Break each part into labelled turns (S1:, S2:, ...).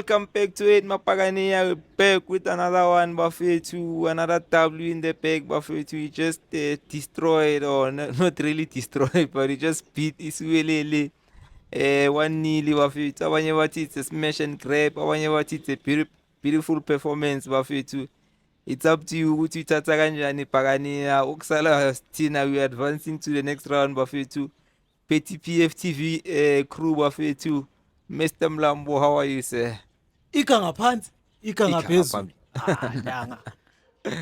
S1: welcome back to it, Mapagania. Back with another one, Buffet to another W in the bag, Buffet to just destroyed, or not really destroyed, but he just beat Isuelele. 1-0 Buffet. Abanye bathi it's a smash and grab, abanye bathi it's a beautiful performance, Buffet to. It's up to you ukuthi uthatha kanjani Pagania. Ukusala Tina, we advancing to the next round, Buffet to. Petty PFTV crew, Buffet to. Mr. Mlambo, how are you, sir?
S2: Ika ngaphansi, ika ngaphezulu. Nyanga.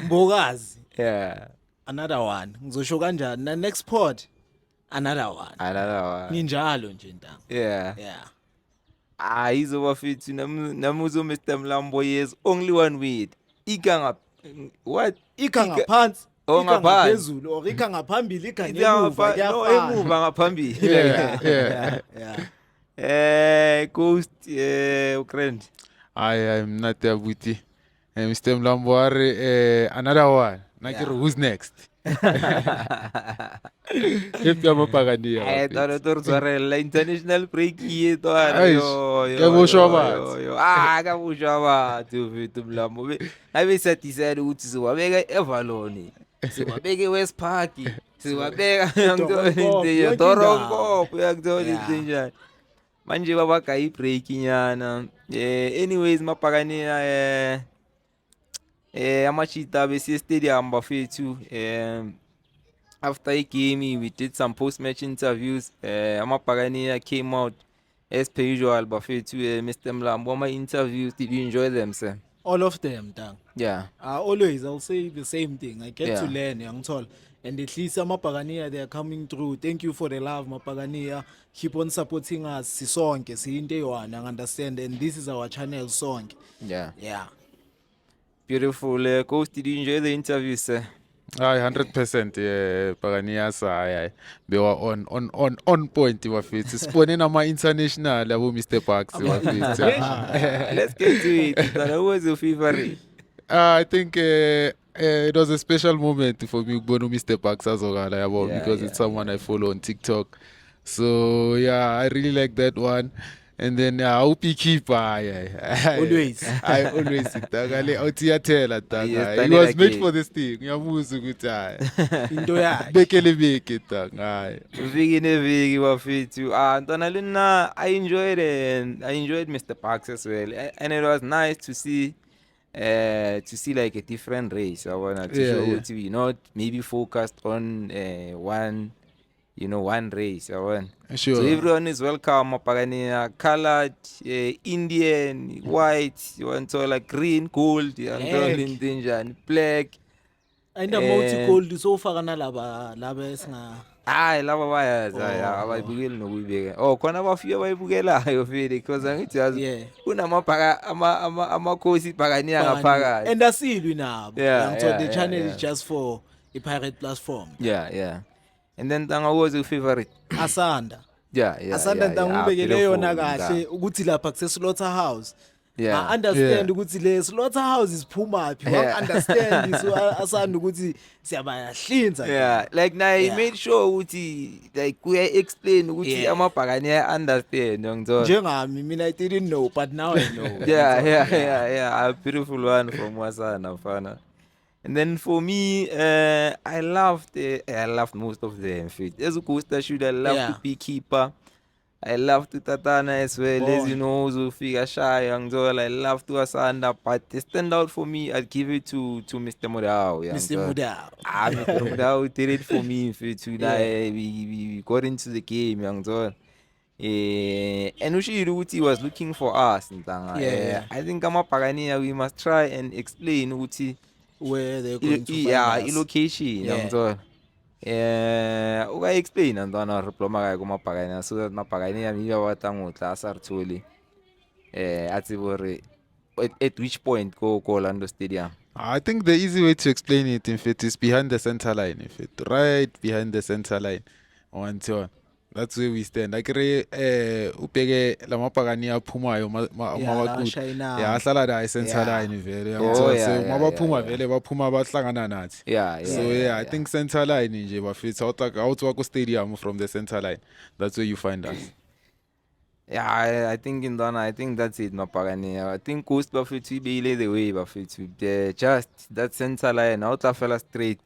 S2: Mbokazi.
S1: Yeah.
S2: Another one. Ngizosho kanjani na next pod another one. Ninjalo nje ntanga.
S1: Yeah.
S2: Yeah.
S1: He's over 50. Namuzo Mr. Mlambo, yes. Only one with. Ika what?
S2: Ika ngaphansi.
S1: Oh,
S2: ika ngaphezulu or ika ngaphambili ika ngemuva.
S1: No, emuva ngaphambili.
S3: Yeah.
S1: Ghost, Ukraine.
S3: I'm not there, Booty. Mr. Mlamboare, another one. Nakiro, who's next? If you're Pagania.
S1: La international break here. Kabushaba to Mlambo. I be satisfied with Siwabega Evaloni. Siwabega West Parky. Siwabega Torongo. We are doing it. Manje baba kai breaking yana. Anyways, Mapagania Amachita BC Stadium Buffet too. After he came, we did some post-match interviews. Mapagania came out as per usual Buffet too. Mr. Mlambo, my interviews, did you enjoy them, sir?
S2: All of them, Tang.
S1: Yeah.
S2: I'll say the same thing. I get to learn, young tall. And at least Mapagania, they are coming through. Thank you for the love, Mapagania. Keep on supporting us. Song, and understand. And this is our channel song.
S1: Yeah.
S3: Beautiful.
S1: Coach, did you enjoy the interview, sir?
S3: 100%. Yeah, Paganiasa. They were on point. Spawning my international level, Mr. Parks.
S1: Let's get to it. Who was your favorite?
S3: I think it was a special moment for me, Bono Mr. Parks as well, because it's someone I follow on TikTok. So yeah, I really like that one. And then Upi keeper,
S2: always.
S3: I always he was made for this thing.
S1: I enjoyed Mr. Parks as well, and it was nice to see like a different race. I wanted to show to be not maybe focused on one race.
S3: Sure.
S1: So everyone is welcome. Mapagania, colored, Indian, white, you want to like green, gold, black.
S2: And the multi-gold so far na laba esna.
S1: Lava wires. Abayibukeli nokuyibeka. Oh, khona abafika bayibukelayo vele because angithi yazi kunamaphaka amakhosi Pagania ngaphakathi.
S2: And asilwi nabo.
S1: So
S2: the channel is just for a pirate platform.
S1: Yeah. And then Tanga was your favorite?
S2: Asanda.
S1: Yeah.
S2: Asanda ngibekele yona kahle ukuthi lapha kuse slaughterhouse. I understand ukuthi le slaughterhouse is phuma phi. I understand so asanda ukuthi siyabayahlinza.
S1: Yeah, like now he made sure ukuthi like we explain ukuthi amabhakani I understand ngizona.
S2: Njengami mina I didn't know but now I know.
S1: Yeah, a beautiful one from Wasana Fana. And then for me, I loved most of them. As a coaster shoot, I love to be keeper. I love to Tatana as well, as you know, Zufika Shy, Young Joel. I love to Asanda, but the standout for me, I'd give it to Mr. Mudao.
S2: Mr. Mudao.
S1: Mr. Mudao did it for me. We got into the game, Young Joel. And Ushi Ruti was looking for us. I think Pagania, we must try and explain Uti.
S2: Where they're going to find us.
S1: Location. Uka explain Antona diploma ka Mapagania so that Mapagania mi ba batang o tla sa rtsoli. At which point go Orlando Stadium?
S3: I think the easy way to explain it, in fact, is behind the center line. Right behind the center line. That's where we stand. Like upege la Mapagania phuma yo mawakuthi. Yeah, ahlala la center line vele. So mabaphuma vele baphuma bahlangana nathi. So I think center line nje bafitha out ku stadium from the center line. That's where you find us.
S1: Yeah, I think in Donna, I think that's it, Mapagani. I think Coast Buffet be the way Buffet. Just that center line, out of fella straight.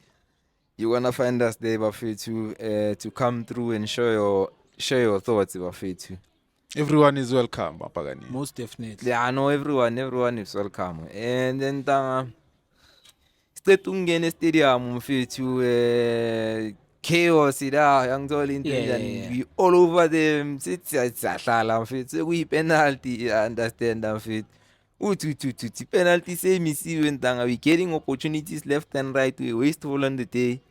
S1: You wanna find us there, Buffet, to come through and share your thoughts, Buffet.
S3: Everyone is welcome, Mapagani.
S2: Most definitely.
S1: Yeah, I know everyone is welcome. And then straight ungene stadium mfethu chaos ila yangithola into
S2: Yeah,
S1: enjani
S2: yeah, yeah.
S1: we all over them sithi siyahlala mfethu sekuyi penalty understand mfethu uthi penalty semisiwe ntanga we getting opportunities left and right, we wasteful on the day.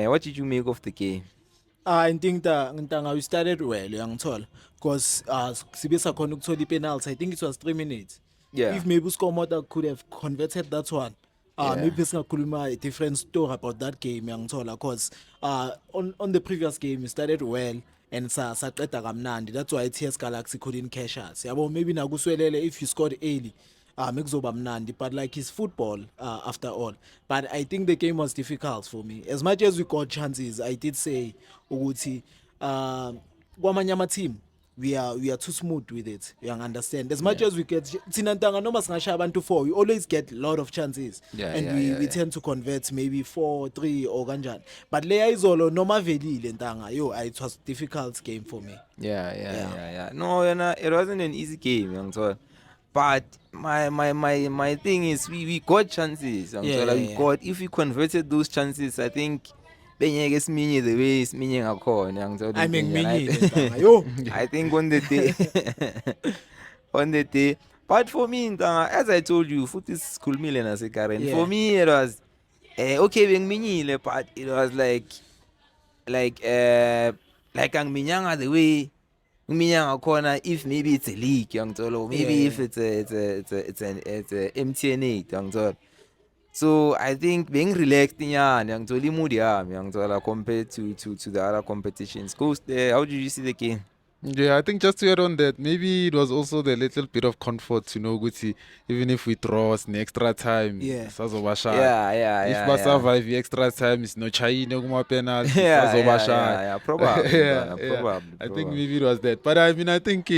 S1: What did you make of the game?
S2: I think that Ntanga we started well, yangithola, because sibe sakhona ukuthola penalty. I think it was 3 minutes.
S1: Yeah.
S2: If maybe Skomota could have converted that one,
S1: Yeah.
S2: maybe singakhuluma a different story about that game, yangithola, because on the previous game we started well and saqeda kamnandi. That's why TS Galaxy couldn't cash us. Yabo, maybe nakuswelele if you scored early. Mekuzoba mnandi, but like it's football after all. But I think the game was difficult for me. As much as we got chances, I did say ukuthi kwamanye ama team we are too smooth with it. You understand? As much as we get thina Ntanga noma singashaya abantu 4, we always get a lot of chances.
S1: Yeah,
S2: And
S1: yeah,
S2: we tend to convert maybe 4, 3 or kanjani. But leya izolo noma velile Ntanga, it was a difficult game for me.
S1: Yeah. No, it wasn't an easy game, young so. But my thing is we got chances. We got, if we converted those chances, I think benyeke siminye the way siminye ngakhona
S2: I mean,
S1: ngithola I think on the day on the day. But for me, Ntanga, as I told you, futhi sikhulumile naseKaren.
S2: Yeah.
S1: For me it was okay bengiminyile, but it was like angiminyanga the way ngiminyanga khona, if maybe it's a league yangithola, or maybe if it's a MTN8 yangithola. So I think being relaxed nyana yangithola imudi yami yangithola compared to the other competitions. Coast, how did you see the game?
S3: Yeah, I think just to add on that, maybe it was also the little bit of comfort to know Gucci, even if we draw us in extra time,
S2: Yeah.
S3: sazobasha.
S1: Yeah.
S3: If we survive the extra time, it's no China kuma penalty,
S1: Yeah,
S3: sazobasha.
S1: probably.
S3: Yeah,
S1: Probably.
S3: I think maybe it was that. But I mean, I think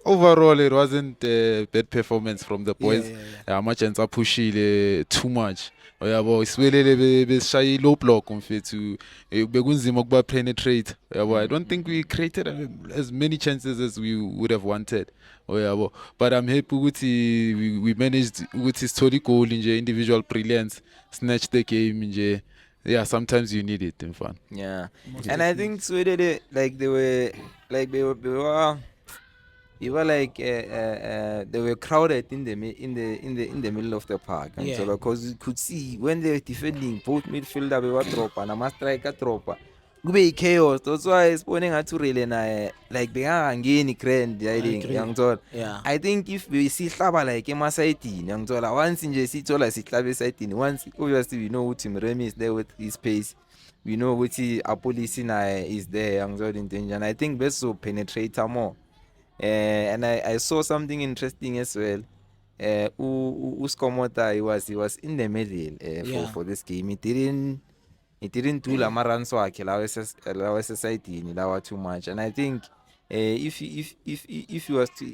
S3: overall it wasn't a bad performance from the boys. Much and pushile too much. Yabo iswelele beshayi low block mfethu bekunzima ukuba penetrate. Yabo, I don't think we created as many chances as we would have wanted. Yabo, but I'm happy ukuthi we managed ukuthi sithole goal nje, individual brilliance, snatch the game nje. Yeah, sometimes you need it in fun.
S1: Yeah. And I think Sweden, they were crowded in the middle of the park. And
S2: Yeah.
S1: so because you could see when they were defending, both midfielder they were drop and a striker drop. Kube chaos. That's why it's pointing at to really na like bengangeni grand
S2: agree.
S1: yangithola.
S2: Yeah.
S1: I think if we see hlaba like emasayitini yangithola, once nje sithola sihlabe esayitini, once obviously we know ukuthi Mremi is there with his pace, we know ukuthi Apolisi na is there yangithola in danger, and I think best to penetrate more. And I saw something interesting as well. Uskomota, he was in the middle for this game. He didn't do la runs wakhe lawa esesayidini lawa too much, and I think if he was to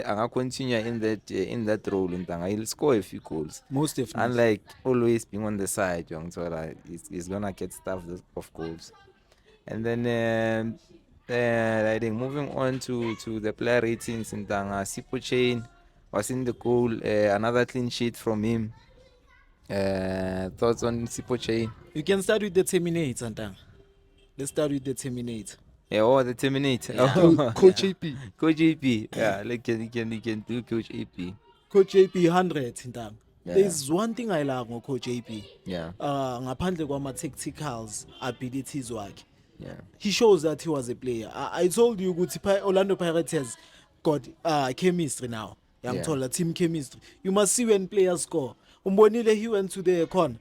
S1: anga continue in that role in Ntanga, he'll score a few goals.
S2: Most definitely.
S1: Unlike always being on the side, he's gonna get stuff of goals. And then I think moving on to the player ratings in Ntanga, Sipo Chain was in the goal, another clean sheet from him. Thoughts on Sipo Chain?
S2: You can start with the Terminator, Ntanga. Let's start with the Terminator.
S1: Yeah, the Terminator.
S3: Coach AP.
S1: Coach AP. Yeah, like you can do Coach AP.
S2: Coach AP 100 Ntanga.
S1: Yeah.
S2: There's one thing I love about Coach AP.
S1: Yeah.
S2: Ngaphandle kwama tacticals abilities wakhe.
S1: Yeah.
S2: He shows that he was a player. I told you ukuthi Orlando Pirates has got chemistry now. Yangithola team chemistry. You must see when players score. Umbonile he went to the corner.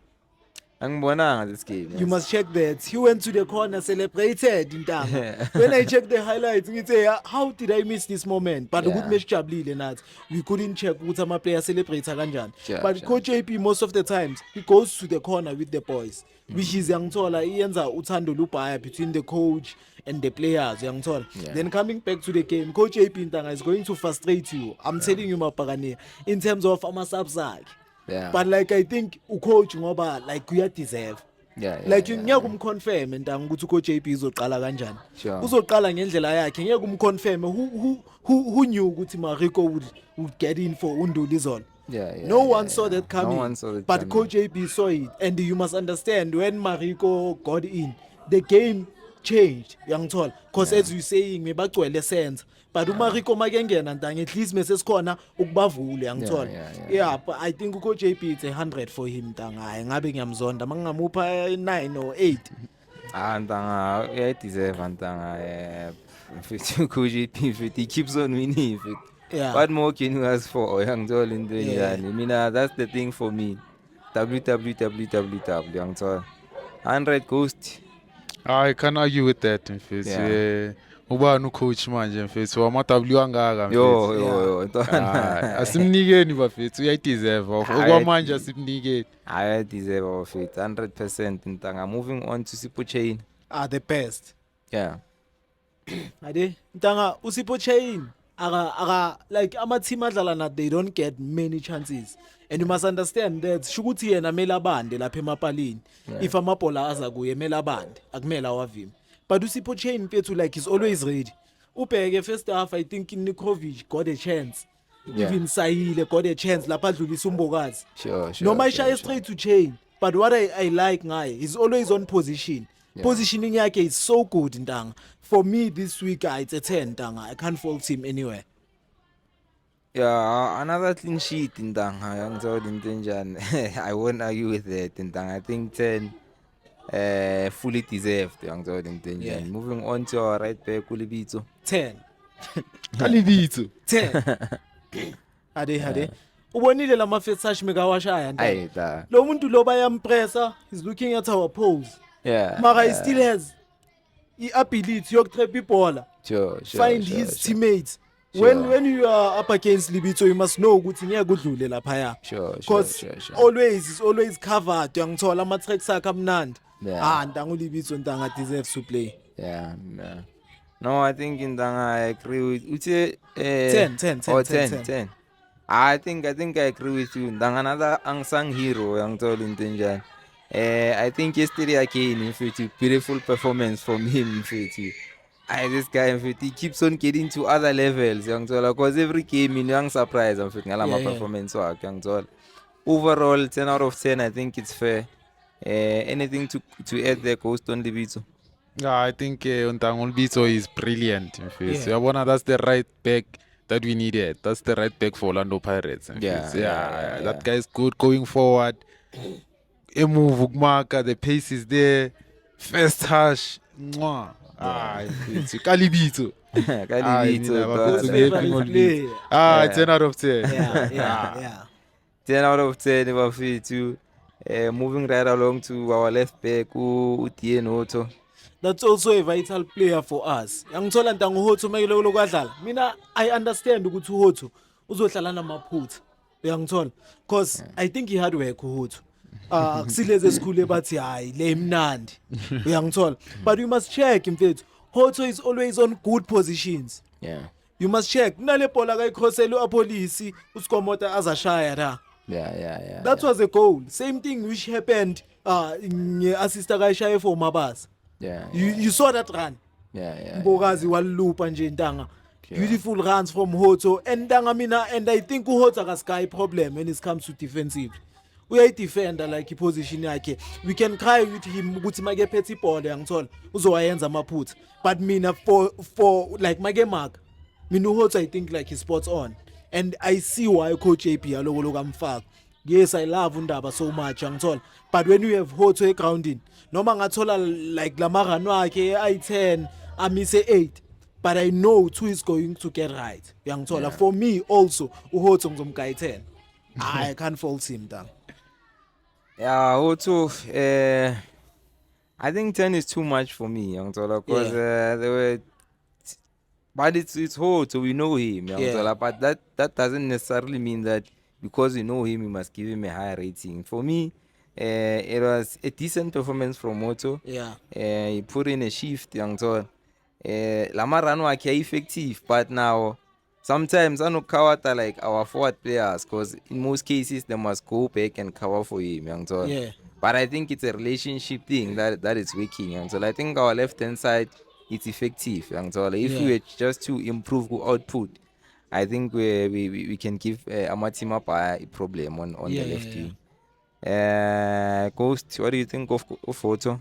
S1: Angibonanga this game.
S2: You must check that. He went to the corner, celebrated in Tanga. When I checked the highlights, we say, how did I miss this moment? But
S1: Yeah.
S2: good match jabulile nathi. We couldn't check what my player celebrates kanjani.
S1: Sure,
S2: But
S1: sure.
S2: Coach AP most of the times he goes to the corner with the boys. Which is yangithola iyenza uthando lubhaya between the coach and the players yangithola.
S1: Yeah.
S2: Then coming back to the game, Coach AP Ntanga is going to frustrate you. I'm telling you Mapagane in terms of ama-subs akhe.
S1: Yeah.
S2: But like I think ucoach ngoba like uyadeserve.
S1: Yeah, yeah,
S2: Like
S1: yeah,
S2: ngeke umconfirm Ntanga ukuthi ucoach JP uzoqala kanjani.
S1: Sure.
S2: Uzoqala ngendlela yakhe ngeke umconfirm who knew ukuthi Mariko would get in for Undulizon.
S1: Yeah, yeah,
S2: No
S1: yeah,
S2: one
S1: yeah.
S2: saw that coming.
S1: No one saw it
S2: but
S1: coming.
S2: Coach JP saw it, and you must understand when Mariko got in, the game changed. Yangithola, because as you saying mebagcwele sense. But uMariko makengena Ntanga at least mesesikhona ukubavula yangithola. Yeah, but I think uCoach JP it's 100 for him Ntanga. Hayi ngabe ngiyamzonda mangingamupha 9 or 8.
S1: Ntanga uyayideserve Ntanga. Mfethu Coach JP he keeps on winning. Mfethu.
S2: Yeah.
S1: What more can you ask for? Yangithola into
S2: Yeah.
S1: enjani. Mina that's the thing for me. www yangithola. 100 Ghost.
S3: I can't argue with that mfethu.
S1: Yeah.
S3: Ubani ucoach manje mfethu wama-W angaka
S1: Yo
S3: mfethu.
S1: yo yo. Ntwana.
S3: Asimnikeni bafethu uyayideserve okwamanje asimnikeni.
S1: I deserve of it 100% Ntanga. Moving on to Sipho Chain.
S2: The best.
S1: Yeah.
S2: Ade Ntanga uSipho Chain aka like ama team adlala na they don't get many chances. And you must understand that shukuthi yena mele abande lapha emapalini. If amabhola aza kuye mele abande akumela wavima. But uSipho Chain mfethu like he's always ready. Ubheke first half I think Nikovic got a chance.
S1: Yeah.
S2: Even Sahile got a chance lapha adlulisa uMbokazi.
S1: Sure.
S2: Noma ishaya straight to Chain. But what I like ngaye, he's always on position.
S1: Yeah.
S2: Positioning yake is so good Ntanga. For me this week it's a 10 Ntanga. I can't fault him anywhere.
S1: Yeah, another clean sheet Ntanga. Yangithola into enjani. I won't argue with that Ntanga. I think 10 fully deserved yangithola into enjani.
S2: Yeah.
S1: Moving on to our right back Ulibitso.
S2: 10.
S3: Kalibitso.
S2: 10. Hade. Ubonile lama first touch megawashaya Ntanga.
S1: Aye da.
S2: Lo muntu lo bayampressa, he's looking at our pose.
S1: Yeah.
S2: Mara he still has the ability yokutrap ibhola.
S1: Sure.
S2: Find his teammates. When you are up against Libito, you must know ukuthi ngeke udlule lapha.
S1: Sure.
S2: Because always is always covered. Yangithola ama tracks akhe amnandi.
S1: Yeah.
S2: Ntanga uLibito Ntanga deserves to play.
S1: Yeah. No, I think Ntanga I agree with Uche
S2: 10.
S1: Oh, 10. I think I agree with you. Ntanga another unsung hero yangithola into enjani. I think yesterday again mfethu beautiful performance from him mfethu. This guy mfethu he keeps on getting to other levels yangithola because every game young surprise mfethu ngalama performance wakhe yangithola. Overall 10 out of 10 I think it's fair. Anything to add there Ghost on Libitso?
S3: Yeah, I think Ntanga Ulibitso is brilliant mfethu.
S2: Yeah.
S3: Yabona that's the right back that we needed. That's the right back for Orlando Pirates.
S1: Yeah.
S3: That guy is good going forward. A move ukumaka, the pace is there. First touch. Mwah. Mfethu. Kalibitso.
S1: Kalibitso.
S3: Bafethu
S2: Favorite
S3: ngephi ngolibitso.
S2: player.
S3: 10 out of 10.
S2: Yeah.
S1: 10 out of 10 bafethu. Moving right along to our left back uDien Otto.
S2: That's also a vital player for us. Yangithola Ntanga uHotho mayile lokwadlala. Mina I understand ukuthi uHotho uzohlala namaphutha. Yangithola because I think he hard work uHotho. Kusileze esikhule bathi hayi le imnandi. Uyangithola. But you must check mfethu. Hotho is always on good positions.
S1: Yeah.
S2: You must check. Kunale bhola kayikhosela uApolisi uSkomota azashaya la.
S1: Yeah.
S2: That was a goal. Same thing which happened nge-assist akayishaye for Mabasa.
S1: Yeah.
S2: You saw that run.
S1: Yeah.
S2: Mbokazi walupa nje Ntanga. Beautiful runs from Hotho and Ntanga mina and I think uHotho akasky problem when it comes to defensive. Uyayidefender like iposition yakhe. We can cry with him ukuthi make phethe ibhola yangithola uzowayenza amaphutha. But mina for like make mark. Mina uHotho I think like he's spots on. And I see why Coach AP aloko lokamfaka. Yes, I love Undaba so much yangithola. But when you have Hotho grounding, noma ngathola like lamarano wakhe I10, I miss 8. But I know 2 is going to get right. Yangithola.
S1: Yeah.
S2: For me also uHotho ngizomguy 10. I can't fault him Ntanga.
S1: Yeah, also, I think 10 is too much for me, young Tola, because they were, but it's hard, so we know him, young
S2: Yeah.
S1: Tola, but that doesn't necessarily mean that because we know him, we must give him a higher rating. For me, it was a decent performance from Moto.
S2: Yeah.
S1: He put in a shift, young Tola. Lamarano are effective, but now sometimes I know cover like our forward players because in most cases they must go back and cover for him, young Tola.
S2: Yeah.
S1: But I think it's a relationship thing that is working, young Tola. I think our left hand side it's effective, young Tola. If
S2: Yeah.
S1: we were just to improve output, I think we can give Amatima a problem on
S2: Yeah,
S1: the left
S2: yeah,
S1: wing. Ghost, what do you think of Otto?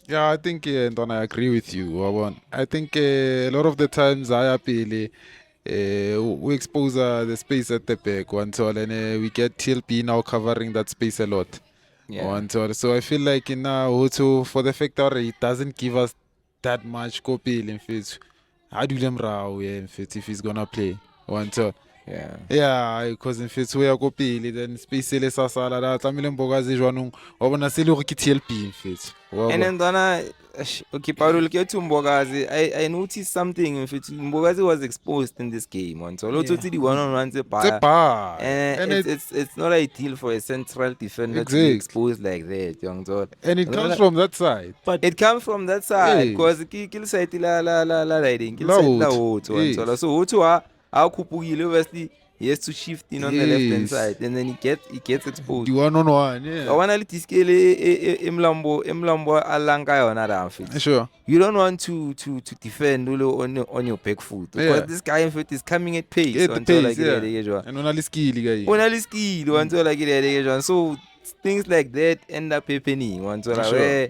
S3: Yeah, I think and I agree with you. Wabona. I think a lot of the times I appeal we expose the space at the back one tall and we get TLP now covering that space a lot.
S1: Yeah.
S3: One tall. So I feel like in now also for the fact that it doesn't give us that much copy in fit. How do you in fit if he's gonna play? One tall.
S1: Yeah.
S3: Yeah, because in fait we ya ko pele then space le sa sala la tlamile mbokazi jwanong wa bona se le gore ke TLP in fait wa
S1: And
S3: bona.
S1: then Donna, okay, Parul get to Mbogazi. I noticed something. If it Mbogazi was exposed in this game, and so Lotto
S2: Yeah.
S1: the one on one
S3: It's bad. And
S1: it's not ideal for a central defender to be
S3: Exactly.
S1: exposed like that, young Todd.
S3: And it comes from that side.
S2: But
S1: It comes from that side
S3: Yes.
S1: because kill side la riding, kill
S3: La
S1: side la
S3: Hoto,
S1: Hoto, and so
S3: yes.
S1: so Hoto are Kupugile obviously he has to shift in on the left hand
S3: Yes.
S1: side, and then he gets exposed.
S3: The one on one, yeah.
S1: Kawana litiskele emlambo alanga yona la mfethu.
S3: Sure.
S1: You don't want to defend Ulo on your back foot because
S3: Yeah.
S1: this guy in fact is coming at pace.
S3: Get the
S1: until
S3: pace,
S1: like
S3: yeah. And on a skill guy.
S1: Only skill until like it. So things like that end up happening. Until
S3: Sure.
S1: where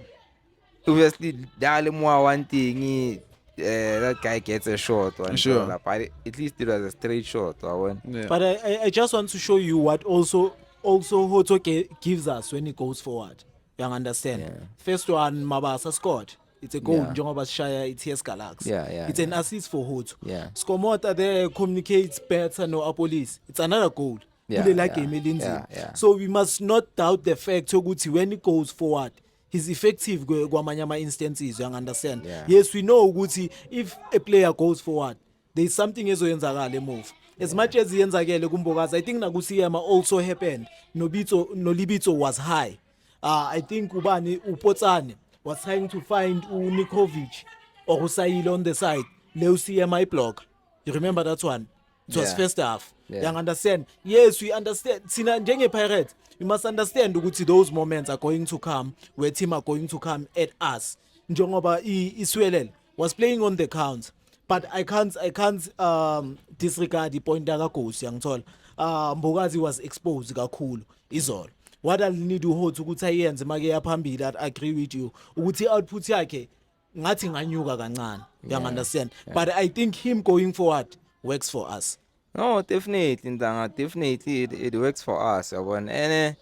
S1: obviously dale more one thing. That guy gets a shot. One
S3: Sure.
S1: but at least it was a straight shot.
S3: Yeah.
S2: But I just want to show you what also Hoto gives us when he goes forward. You understand?
S1: Yeah.
S2: First one, Mabasa scored. It's a goal.
S1: Yeah.
S2: Njengoba Shaya it's Galaxy.
S1: Yeah,
S2: It's an assist for Hoto.
S1: Yeah.
S2: Skomota there communicates better no Apolis. It's another goal.
S1: Yeah,
S2: Kulela
S1: yeah,
S2: game elinzima.
S1: yeah.
S2: So we must not doubt the fact ukuthi when he goes forward, he's effective kwamanye ama instances. You understand?
S1: Yeah.
S2: Yes, we know ukuthi if a player goes forward, there is something ezoyenzakala emove. As much as yenzakele kuMbokazi, I think nakuSiyama also happened. Nolibito was high. I think ubani uPotsane was trying to find uNikovic or Usail on the side. Leo CMI block. You remember that one? It was
S1: Yeah.
S2: first half.
S1: Yeah.
S2: You understand? Yes, we understand. Sina njenge Pirates, we must understand ukuthi those moments are going to come where team are going to come at us. Njengoba Iswelel was playing on the count. But I can't disregard the point akaGhost yangithola. Mbokazi was exposed kakhulu izolo. What I need to hold ukuthi ayenze make yaphambili that I agree with you. Ukuthi output yakhe ngathi nganyuka kancane. You understand? But I think him going forward works for us.
S1: No, definitely, Ndanga. Definitely, it works for us, yabona. And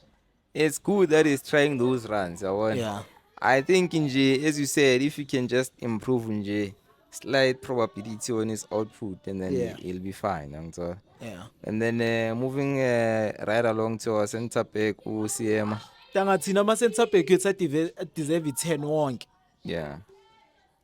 S1: it's good that he's trying those runs, yabona.
S2: Yeah.
S1: I think as you said, if you can just improve slight probability on his output, and then
S2: Yeah.
S1: he'll be fine. Angithola.
S2: Yeah.
S1: And then moving right along to our centre back, uCM.
S2: Tanga thina ama center back ethu deserve 10 wonke.
S1: Yeah,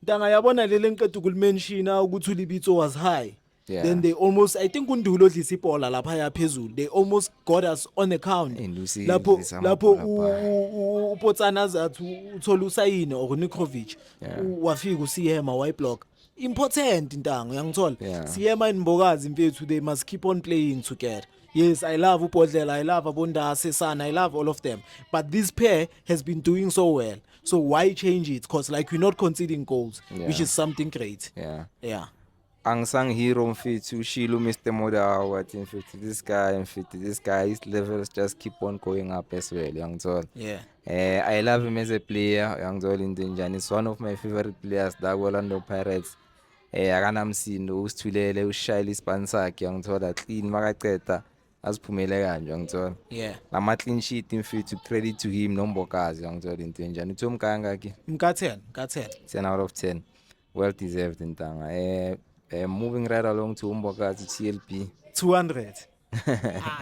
S2: Tanga yabona lele ngiqeda ukulimenshina ukuthi uLibitso was high.
S1: Yeah.
S2: Then they almost, I think uNdulo odlisa ibhola lapha yaphezulu. They almost got us on the count.
S1: Hey, Lucy,
S2: Lapho
S1: udlisa
S2: lapho
S1: amabhola
S2: uPotsana zathi uthola usayine or Nikovic.
S1: Yeah.
S2: Wafika uSiyema wayiblock. Important intanga uyangithola.
S1: Yeah.
S2: Siyema and Mbokazi mfethu they must keep on playing together. Yes, I love uBodlela, I love Abondase Sana, I love all of them. But this pair has been doing so well. So why change it? Because like we're not conceding goals, which
S1: Yeah.
S2: is something great.
S1: yeah.
S2: Yeah.
S1: Angsang hero mfethu Shilu Mr. Moda what in fit this guy his levels just keep on going up as well, yangithola.
S2: Yeah.
S1: I love him as a player, yangithola into njani. He's one of my favorite players da Orlando Pirates. Akanamsindo usithulele ushayile ispan sakhe yangithola clean makaqeda asiphumele kanje yangithola.
S2: Yeah.
S1: Lama clean sheet mfethu credit to him Nombokazi yangithola into njani. Uthi umkanga ke
S2: Mka 10.
S1: 10 out of 10. Well deserved intanga. Moving right along to Umbokazi TLP.
S2: 200.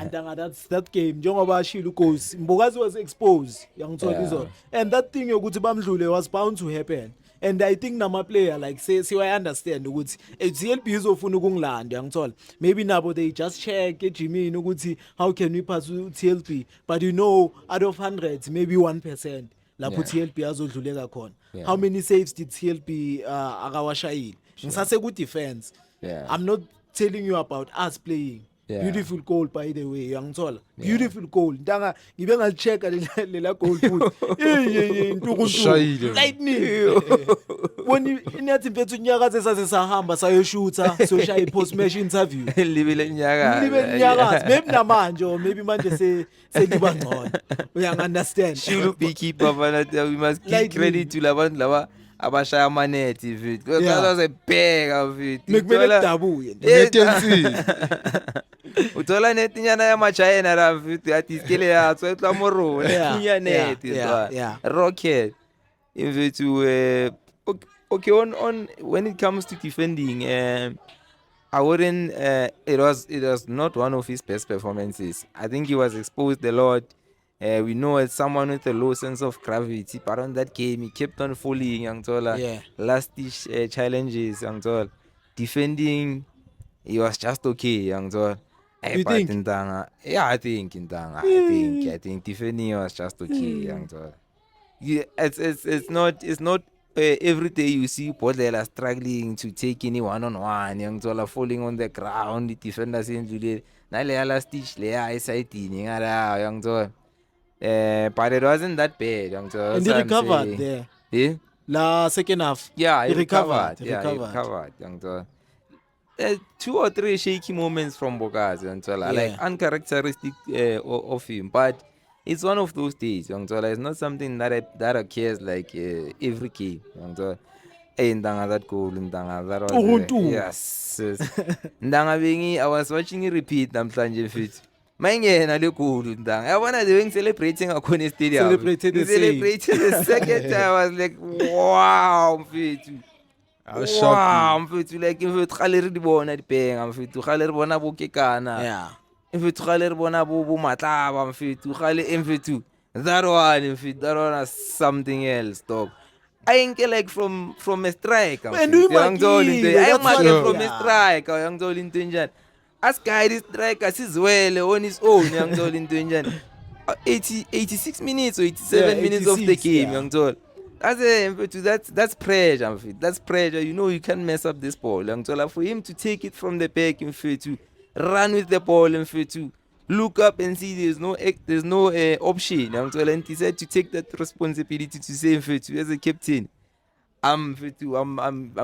S2: Ndanga that's that game njengoba ashilo uGhosi Mbokazi was exposed yangithola
S1: Yeah.
S2: izolo and that thing yokuthi bamdlule was bound to happen and I think nama player like say I understand ukuthi TLB izofuna ukungilanda yangithola maybe nabo they just check ejimini ukuthi how can we pass TLB but you know out of 100 maybe 1% lapho
S1: Yeah.
S2: TLB azodluleka khona
S1: Yeah.
S2: how many saves did TLB akawashayile ngisase ku defense
S1: Yeah.
S2: I'm not telling you about us playing.
S1: Yeah.
S2: Beautiful goal by the way yangithola. Beautiful goal. Ntanga ngibe ngalichecka lela goal futhi. Intuku
S3: Ushayile.
S2: Lightning. Woni inathi mfethu unyakaze saze sahamba sayoshutha soshaya post match interview.
S1: Libele nyaka.
S2: Libe nyakazi maybe namanje or maybe manje seliba ngcono. Uyang understand.
S1: Shulu beekeeper bana we must give
S2: Lightning.
S1: credit to labantu laba abashaya amanethi mfethu. Because
S2: Yeah.
S1: that was a bega mfethu.
S2: Mekumele
S1: Uthola-
S2: kudabuye.
S3: Netensini.
S1: uthola netinyana ya machayena la mfethu athi iskele ya tswetla moro.
S2: Yeah,
S1: Tinya net
S2: yeah, yeah.
S1: Rocket. Mfethu okay on when it comes to defending I wouldn't it was not one of his best performances. I think he was exposed a lot. We know as someone with a low sense of gravity, but on that game he kept on falling, Angtola.
S2: Yeah.
S1: Last dish challenges, Angtola. Defending, he was just okay, Angtola.
S2: You think?
S1: Yeah, I think Intanga. I think defending was just okay, Angtola. Yeah, it's not every day you see Podela struggling to take any one-on-one, Angtola falling on the ground, the defenders in Juliet. Nale last stitch le side Angtola. But it wasn't that bad.
S2: And he recovered there.
S1: Yeah,
S2: La second half.
S1: yeah,
S2: He
S1: he recovered.
S2: recovered.
S1: Yeah, he recovered. Young 2 or 3 shaky moments from Bogazi,
S2: Yeah.
S1: like uncharacteristic of him. But it's one of those days, young It's not something that occurs like every game, young Ndanga that goal, Ndanga that was
S2: Uhuntu.
S1: yes. Ndanga bingi, I was watching it repeat. Namhlanje fit. Mayingena le goal Ndanga. Yabona they were celebrating at Kone Stadium.
S2: Celebrated the
S1: They celebrated the second time. I was like, wow, mfethu.
S3: I was shocked.
S1: Wow, mfethu like mfethu khale re di bona dipenga mfethu khale re bona bokekana.
S2: Yeah.
S1: Mfethu khale re bona bo matlaba mfethu khale mfethu. That one was something else, dog. I ain't like from a striker.
S2: Man, we
S1: Angizoli
S2: makile,
S1: into.
S2: that's
S1: I
S3: sure.
S1: from a
S2: Yeah.
S1: striker. Angizoli into njani. As guy this striker sizwele on his own. Angizoli into njani. 86 minutes or 87
S2: Yeah,
S1: minutes of the
S2: 86,
S1: game.
S2: yeah.
S1: Angizoli. That's pressure, mfethu. That's pressure. You know you can't mess up this ball. Angizoli for him to take it from the back, mfethu, run with the ball, mfethu. Look up and see there's no option. And he said to take that responsibility to say mfethu as a captain. I'm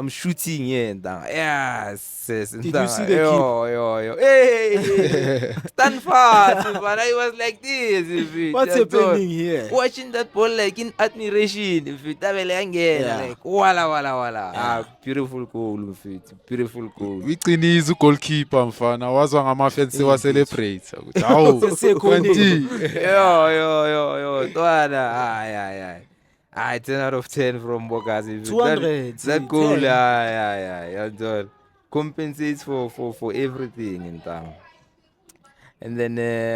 S1: shooting here and down. Yes.
S2: Did you see the
S1: yo. Hey, stand fast. But I was like this.
S2: What's happening here?
S1: Watching that ball like in admiration.
S2: Yeah.
S1: Like wala. Beautiful goal. Beautiful goal.
S3: Uyiqiniza ugoalkeeper mfana wazwa ngamafans wa-celebrate ukuthi hawu
S2: Sesekhoneni.
S3: 20.
S1: Yo. Twana. Aye, 10 out of 10 from Bogazi.
S2: 200,
S1: That goal,
S2: 10.
S1: yeah. Compensates for everything in town. And then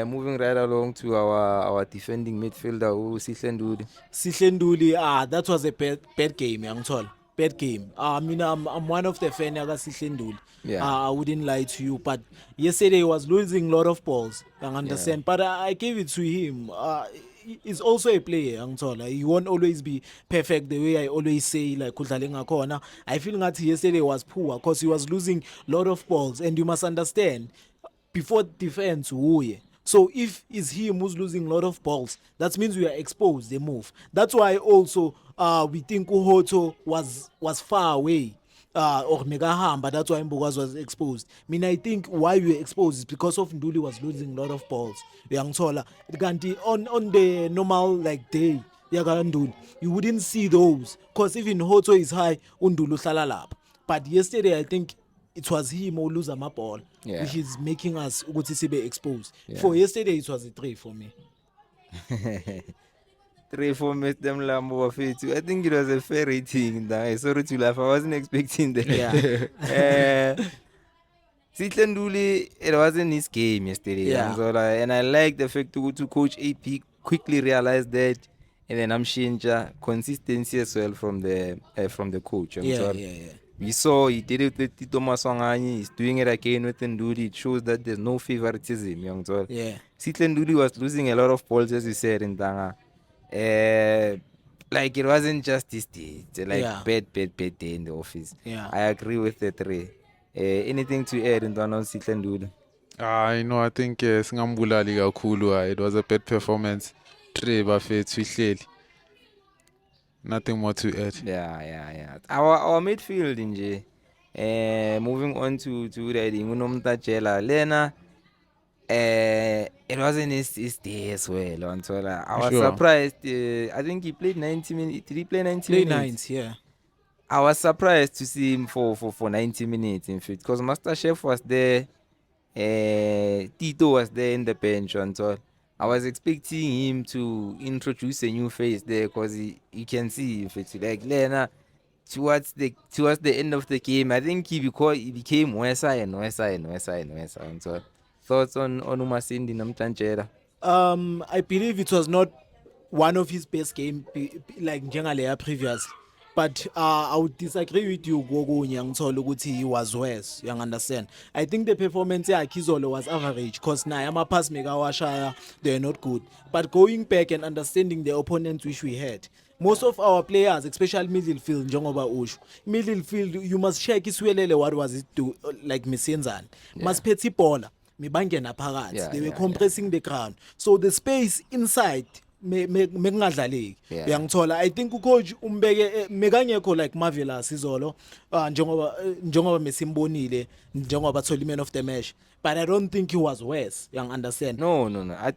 S1: moving right along to our defending midfielder, Sihlendude.
S2: Sihlenduli, that was a bad game, yangithola. Bad game. I mean, I'm one of the fan yaga Sihlenduli.
S1: Yeah.
S2: I wouldn't lie to you, but yesterday he was losing a lot of balls. I understand, but I gave it to him. He's also a player, yangithola. He won't always be perfect the way I always say, like kudlale ngakhona. I feel that yesterday was poor because he was losing a lot of balls, and you must understand, before defense, uye. So if it's him who's losing a lot of balls, that means we are exposed. They move. That's why also we think Uhoto was far away. Or Megahamba, that's why Mbogazi was exposed. I mean, I think why we were exposed is because of Nduli was losing a lot of balls. Yangithola. Kanti on the normal like day, Nduli, you wouldn't see those. Because even Hoto is high, Undulu uhlala lapha. But yesterday, I think it was him who lose my ball,
S1: Yeah.
S2: which is making us ukuthi sibe exposed.
S1: Yeah.
S2: For yesterday, it was a 3 for me.
S1: 3-4 missed them Lambo Bafetu. I think it was a fair rating. Sorry to laugh. I wasn't expecting that.
S2: Yeah.
S1: Sitlenduli, it wasn't his game yesterday.
S2: Yeah.
S1: Angzola, and I like the fact to coach AP quickly realized that, and then I'm Shinja consistency as well from the coach.
S2: Yeah.
S1: We saw he did it with Tito Maswanganyi, he's doing it again with Ndudi. It shows that there's no favoritism, young Zol.
S2: Yeah.
S1: Sitlenduli was losing a lot of balls, as you said in Tanga. Like it wasn't just this day. It's like
S2: Yeah.
S1: bad day in the office.
S2: Yeah.
S1: I agree with the three. Anything to add in Tana Sitlenduli?
S3: I think singambulali kakhulu. It was a bad performance. 3 bafethu ihleli. Nothing more to add.
S1: Yeah. Our midfield nje. Moving on to the Unomtajela Lena. It wasn't his day as well. Onthola. I was
S3: Sure.
S1: surprised. I think he played 90 minutes. Did he play 90
S2: Play
S1: minutes?
S2: 9, yeah.
S1: I was surprised to see him for 90 minutes in fact, because Master Chef was there. Tito was there in the bench and so I was expecting him to introduce a new face there, because you can see if it's like Lena towards the end of the game. I think he became worse and so thoughts on Umasindi Namtanchera.
S2: I believe it was not one of his best game like njengaleya previously. But I would disagree with you, Gogo Nyangtolo, ukuthi he was worse. You understand? I think the performance of Kizolo was average because Nayama pass mega washaya, they're not good. But going back and understanding the opponents which we had, most of our players, especially midfield, njengoba usho, midfield, you must check iswelele what was it do like Misenzan. Must phethe ibhola, mibangena phakathi.
S1: Yeah,
S2: They were
S1: yeah,
S2: compressing the ground. So the space inside mekungadlaleki
S1: Yeah.
S2: uyangithola. I think ucoach umbeke mekangekho like Marvelous izolo njengoba mesimbonile njengoba thola man of the match, but I don't think he was worse. You understand?
S1: No.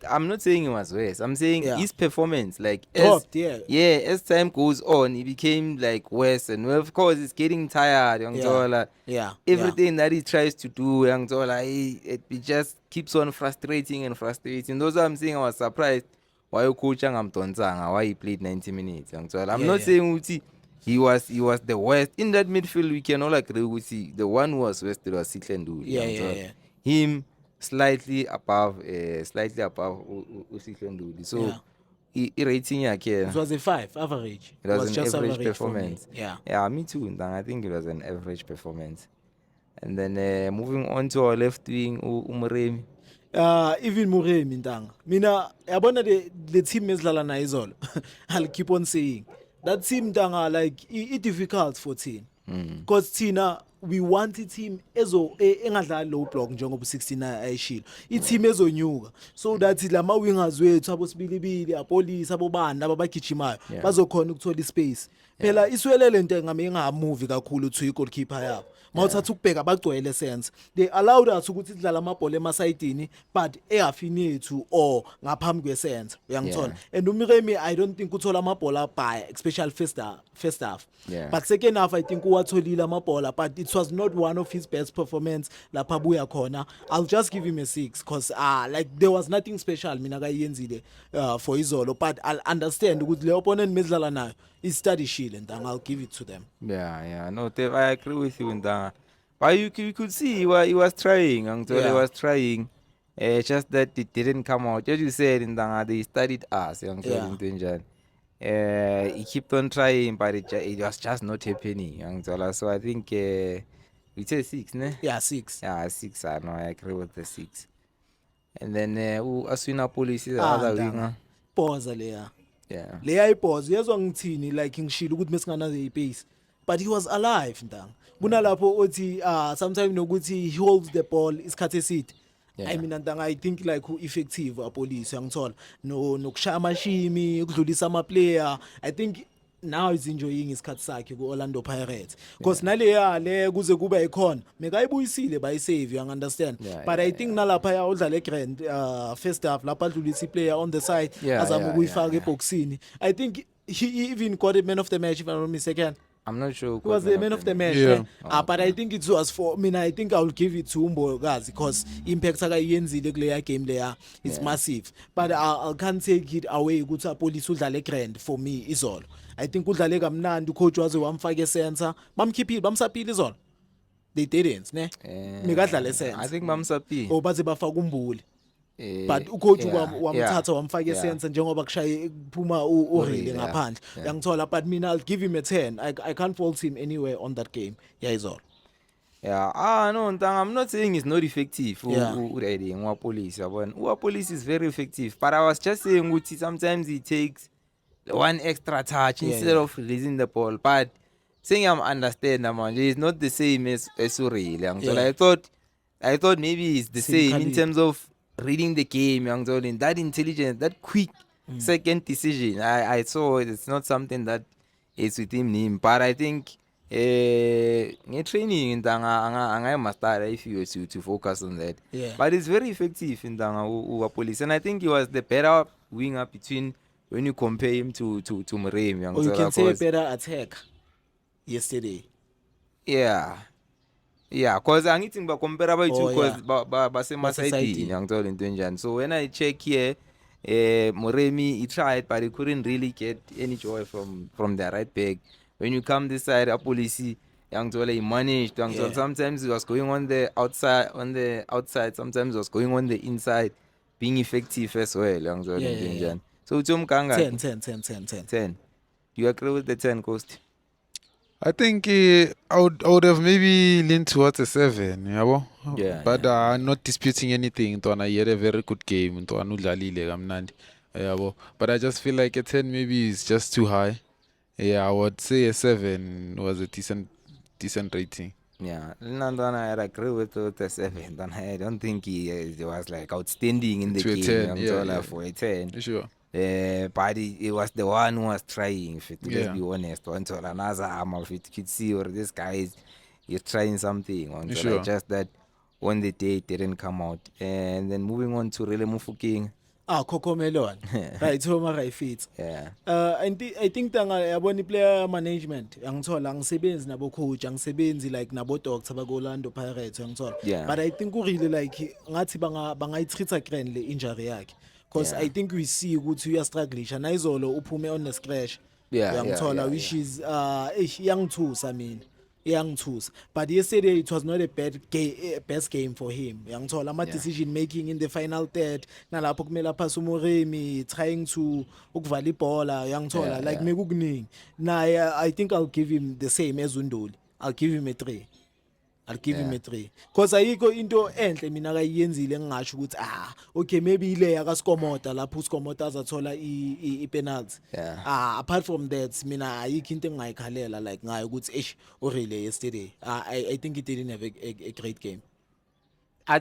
S1: I'm not saying he was worse. I'm saying
S2: Yeah.
S1: his performance, like
S2: Dropped, yeah.
S1: as time goes on, he became like worse, and of course, he's getting tired. Young Zola.
S2: Yeah.
S1: Everything that he tries to do, Young Zola, it just keeps on frustrating. Those are I'm saying I was surprised why you coach Angamtonzanga, why he played 90 minutes. Young Zola. I'm not saying Uti, he was the worst in that midfield. We can all agree with the one who was worst was Sitlenduli.
S2: Yeah.
S1: Him slightly above Sitlenduli. So
S2: Yeah.
S1: he rating
S2: It
S1: yakhe.
S2: was a 5 average.
S1: It was an
S2: just
S1: average
S2: for me.
S1: performance.
S2: Yeah.
S1: Yeah, me too. Ndang. I think it was an average performance. And then moving on to our left wing, Umremi.
S2: Even Muremi Ntanga. Mina yabona the team esidlala nayo izolo. I'll keep on saying that team Ntanga, like it difficult for team. Because Tina, we want a team engadlali low block njengoba 69 ayishilo. I-team ezonyuka so that lama wingers wethu abosibilibili apolice abobani abagijimayo bazokhona ukuthola ispace. Phela iswelele nto ngame ingamuvi kakhulu to i-goalkeeper yabo. Mawuthatha ukubheka bagcwele sense. They allowed us ukuthi sidlala amabhola emasayidini but ehafini yethu or ngaphambi kwesense. Uyangithola? And uMiremi, I don't think uthola amabhola abhaya, especially first half.
S1: Yeah.
S2: But second half I think uwatholile amabhola, but it was not one of his best performance lapha buya khona. I'll just give him a 6 because like there was nothing special mina kayenzile for izolo, but I'll understand ukuthi le opponent medlala nayo is study shield and I'll give it to them.
S1: Yeah. No, Tev, I agree with you, Ndanga. But you could see he was trying. He was trying. Just that it didn't come out. As you said, Ndanga, they studied us. He kept on trying, but it was just not happening. So I think we say 6, ne?
S2: Yeah, 6.
S1: Yeah, 6. I know. I agree with the 6. And then Aswina Police is the other winger.
S2: Pause leya.
S1: Yeah.
S2: Leya ipause yezwa ngithini like ngishilo ukuthi mesinganaze ipace, but he was alive Ntanga. Kunalapho othi sometimes nokuthi he holds the ball isikhathi eside.
S1: Yeah.
S2: I mean Ntanga, I think like who effective apolice uyangithola nokushaya amashimi ukudlulisa ama player. I think now he's enjoying isikhathi sakhe ku Orlando Pirates because naleya le kuze kuba ikhona mekayibuyisile bayisave, you understand? But I think nalapha ya udlala egrand first half lapha adlulisa player on the side azama ukuyifaka eboxini. I think he even got a man of the match if I'm not mistaken.
S1: I'm not sure.
S2: He was the man of the match.
S3: Yeah.
S2: But I think it was for I think I'll give it to Umbogazi because impact akayenzile kuleya game leya it's massive. But I can't take it away ukuthi apolice udlale grand for me izolo. I think udlale kamnandi, coach waze wamfaka center, bamkhiphile bamsapile izolo. they didn't ne mikadlala
S1: I
S2: esense
S1: think bamsapi.
S2: or baze bafaka umbuli but ucoach wamthatha wamfaka esense njengoba kushaye kuphuma uReilly ngaphandle uyangithola but mina I'll give him a 10 I can't fault him anywhere on that game yayizolo.
S1: Yeah, no, I'm not saying it's not effective.
S2: Yeah.
S1: Police, police is very effective. But I was just saying, Uti, sometimes it takes one extra touch instead of releasing the ball. But saying I'm understand, man, it's not the same as Ureli. So I thought maybe it's the same in terms of reading the game. In that intelligence, that quick second decision. I saw it's not something that is within him. But I think. Training in Danga master if you to focus on that.
S2: Yeah.
S1: But it's very effective in Danga police, and I think he was the better winger between when you compare him to Mrem.
S2: Or you can say better attack yesterday.
S1: Yeah, cause I'm eating but comparable to cause
S2: Basemasaidi.
S1: young in so when I check here, Moremi he tried but he couldn't really get any joy from the right back. When you come this side, a policy, he managed. Sometimes he was going on the outside. Sometimes he was going on the inside, being effective as well. So it's 10. Do you agree with the 10 cost?
S3: I think I would have maybe leaned towards a 7, but I'm not disputing anything. He had a very good game. But I just feel like a 10 maybe is just too high. Yeah, I would say a 7 was a decent rating.
S1: Yeah, I agree with the 7. I don't think he was like outstanding in the game. For a 10.
S3: Sure.
S1: But he was the one who was trying, to be honest. Until another arm of it could see or this guy is trying something.
S3: Sure.
S1: Just that on the day it didn't come out. And then moving on to Rele Mufokeng.
S2: Cocomelon. Right, Homa right fit.
S1: Yeah.
S2: I think tanga yabona player management angithola angisebenzi nabo coach angisebenzi like nabo doctor bako Orlando Pirates angithola.
S1: Yeah.
S2: But I think really like ngathi bangayitreata grand le injury yakhe because I think we see ukuthi uya struggleisha nayizolo uphume on a scratch. Uyangithola which is iyangithusa mina. But yesterday it was not a best game for him. Yangithola ama decision making in the final third nalapho kumele phasa uMoremi trying to ukuvala ibhola yangithola like mekukuningi. Naye I think I'll give him the same as Unduli. I'll give him a 3 because ayikho into enhle mina akayiyenzile ngingasho ukuthi okay maybe ile yakaskomota lapho uSkomota azathola ipenalty apart from that mina ayikho into engayikhalela like ngayo ukuthi uReilly yesterday I think he didn't have a great game.
S1: I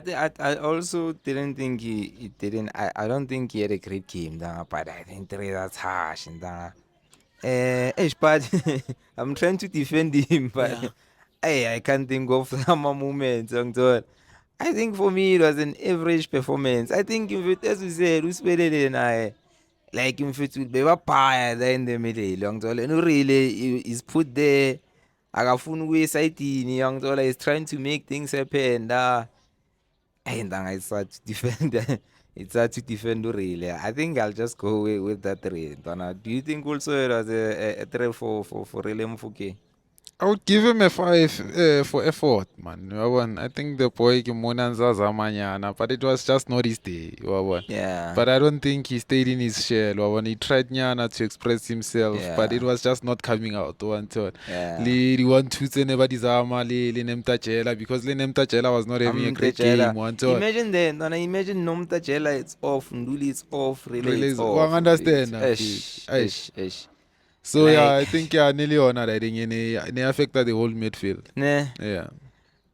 S1: also didn't think he didn't. I don't think he had a great game, but I think that's harsh. But I'm trying to defend him, but I can't think of some moments. I think for me it was an average performance. I think as we said, like if they were there in the middle, and really is put there. He's trying to make things happen. And I start to defend. It's hard to defend really. I think I'll just go with that 3. Do you think also it was a 3 for Rele Mofokeng?
S3: I would give him a 5 for effort, man. I think the boy Kimonanza Zamanyana, but it was just not his day.
S1: Yeah.
S3: But I don't think he stayed in his shell. He tried Nyana to express himself, but it was just not coming out. Li want to say nobody Zama li Nemtajela because Nemtajela was not having a great game.
S1: Imagine then, imagine Nomtajela it's off, Nduli it's off, Rele it's off.
S3: I understand. So I think nearly on that. I think they affected the whole midfield. Yeah.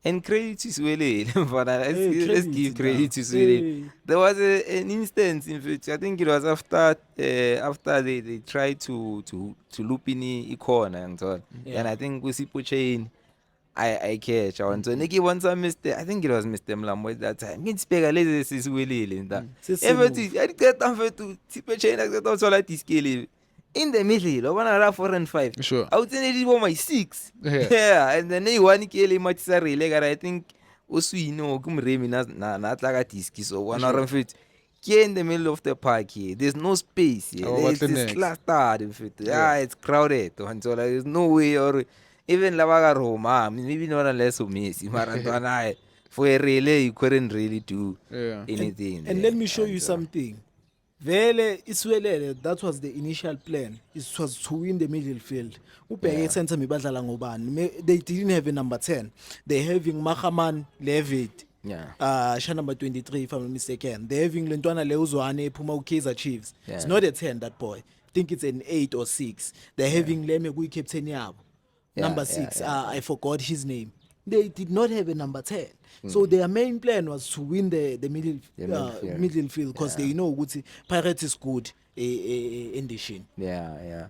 S1: And credit to Swele, but let's give credit to Swele. There was an instance, in fact, I think it was after they tried to loop in the corner and so on. And I think we see Puchain, I catch. And so Nicky once I missed I think it was Mr. Mlambo at that time. It's bigger lazy is Swele in that. Everything I get them to Puchain, I got also like this skill. In the middle, 4 and 5.
S3: Sure.
S1: I would say it was my 6. Yeah. And then they want to kill much sorry. I think Oswino Kumremi na Tlagatiski. So 1 hour and 50. Here in the middle of the park here. There's no space here. It's clustered. It's crowded. And so there's no way or even laba ka Roma, maybe not unless Messi, Maradona, for a relay, you couldn't really do
S3: Yeah.
S1: anything.
S2: And
S1: there.
S2: let me show you
S1: And,
S2: something. Vele Iswelele, that was the initial plan. It was to win the middle field. Ubheke
S1: Yeah.
S2: center mibadlala ngobani. They didn't have a number 10. They having Mahaman Levid.
S1: Yeah.
S2: Sha number 23 if I'm not mistaken. They having Lentwana Leuzwane Puma Kaizer Chiefs. It's
S1: Yeah.
S2: not a 10 that boy. I think it's an 8 or 6. They're having Leme Gui captain yabo.
S1: Yeah,
S2: Number
S1: yeah,
S2: 6,
S1: yeah.
S2: I forgot his name. They did not have a number 10. So their main plan was to win the middle
S1: midfield.
S2: middle field because they know ukuthi Pirates is good in the shin.
S1: Yeah.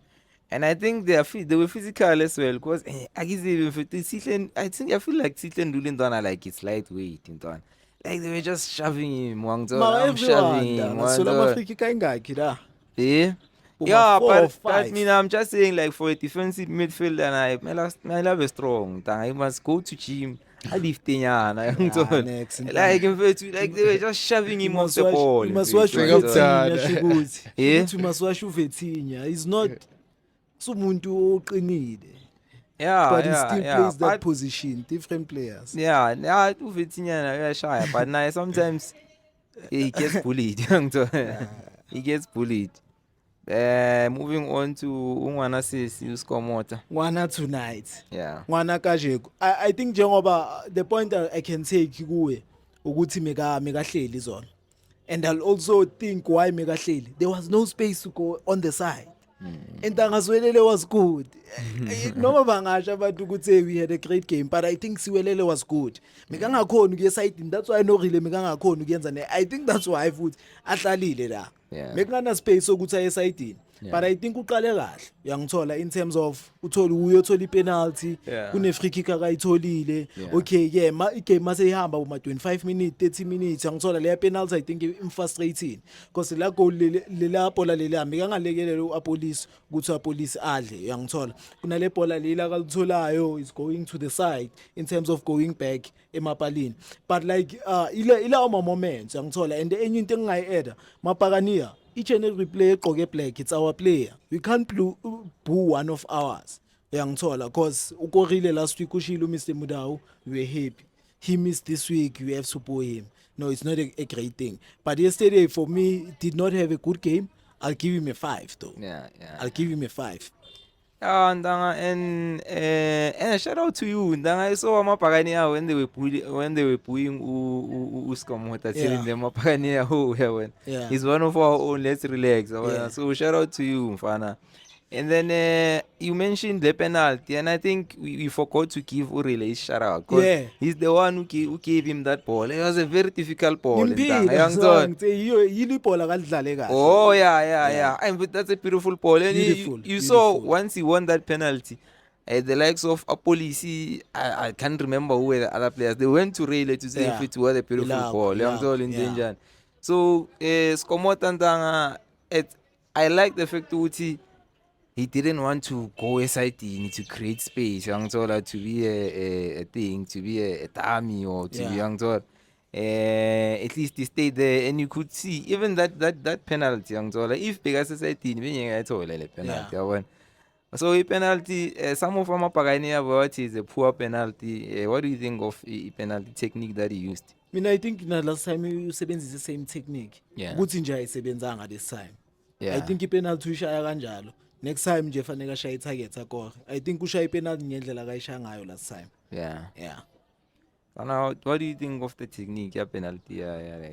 S1: And I think they were physical as well because I think I feel like Sihle Ndulindwana like it's lightweight in Twana. Like they were just shoving him,
S2: Mara
S1: I'm shoving him.
S2: everyone, so lama free kick ayingakhi la.
S1: Yeah.
S2: Uma
S1: Yeah,
S2: 4 or
S1: but
S2: 5.
S1: I'm just saying, like for a defensive midfielder, I love a strong. I must go to gym. I lift
S2: next,
S1: like in fact, like they were just shoving him off the ball.
S2: You
S1: in
S2: must
S1: fact,
S2: watch
S3: Bring up
S2: Uvetinya
S3: Dad.
S2: Shukuthi.
S1: Yeah.
S2: You must watch Uvetinya. He's not sumuntu oqinile. But he still plays that
S1: But,
S2: position. Different players.
S1: yeah, Uvetinya shy, but now sometimes he gets bullied. He gets bullied. Moving on to Ungwana Sisi Uskomota.
S2: Ngwana tonight.
S1: Yeah.
S2: Ngwana Kajeko. I think njengoba the point I can take kuwe ukuthi mekahleli zona. And I'll also think why mekahleli. There was no space to go on the side. And Siwelele was good. Noma bangasho abantu ukuthi we had a great game, but I think Siwelele was good. Mekangakhona ukuye side, that's why no really mekangakhona ukuyenza ne. I think that's why futhi ahlalile la.
S1: Yeah.
S2: Mekungana space sokuthi aye side.
S1: Yeah.
S2: But I think uqale kahle. Uyangithola in terms of uthola uyothola ipenalty,
S1: Yeah.
S2: kune free kick akayitholile.
S1: Yeah.
S2: Okay, yeah, igame mase ihamba uma 25 minutes, 30 minutes, uyangithola le penalty I think im frustrating because la goal lela bola lela mekangalekelela uApolice ukuthi uApolice adle, uyangithola. Kunale bola lela kalitholayo is going to the side in terms of going back emapalini. But like ila moments uyangithola, and enye into engayi-add Mapagania each and every player egqoke black, it's our player. We can't boo one of ours. Uyangithola because ukorile last week ushilo Mr. Mudau, we were happy. He missed this week, we have to boo him. No, it's not a great thing. But yesterday for me did not have a good game. I'll give him a 5 though.
S1: Yeah.
S2: I'll give him a 5.
S1: Yeah, Ndanga, and shout out to you, Ndanga. I saw Mapagania when they were booing Uskomota,
S2: Yeah.
S1: telling them Mapagania who heaven.
S2: Yeah.
S1: He's one of our own. Let's relax.
S2: Yeah.
S1: So shout out to you, Mfana. And then you mentioned the penalty, and I think we forgot to give Urele his shout out. 'Cause
S2: Yeah.
S1: he's the one who gave him that ball. It was a very difficult ball.
S2: Impilo,
S1: Ndanga. Young
S2: yilo ibhola kalidlale kahle.
S1: Oh yeah. And but that's a beautiful ball. And
S2: Beautiful,
S1: you saw
S2: beautiful.
S1: once he won that penalty, the likes of Apolisi, I can't remember who were the other players. They went to Rayleigh to say
S2: Yeah.
S1: if it was a beautiful
S2: Ilapho,
S1: ball.
S2: yeah,
S1: Young Zol in
S2: yeah.
S1: danger. So Skomota Ndanga, I like the fact that he didn't want to go aside. He need to create space. Young Zola to be a thing, to be a dummy or to be
S2: Yeah.
S1: Young Zola. At least he stayed there, and you could see even that penalty, Young Zola. If Pegasus 18, when you get all the penalty, I won. So a penalty, some of our Pagania what is a poor penalty. What do you think of a penalty technique that he used?
S2: Mina I think na last time you usebenzisa the same technique.
S1: Yeah.
S2: Ukuthi nje ayisebenzanga this time.
S1: Yeah.
S2: I think ipenalty ushaya kanjalo. Next time nje fanele ashaya itarget akore. I think ushaya ipenalty ngendlela kayishaya ngayo last time.
S1: Yeah.
S2: Yeah.
S1: So now, what do you think of the technique? Yeah, penalty. Yeah.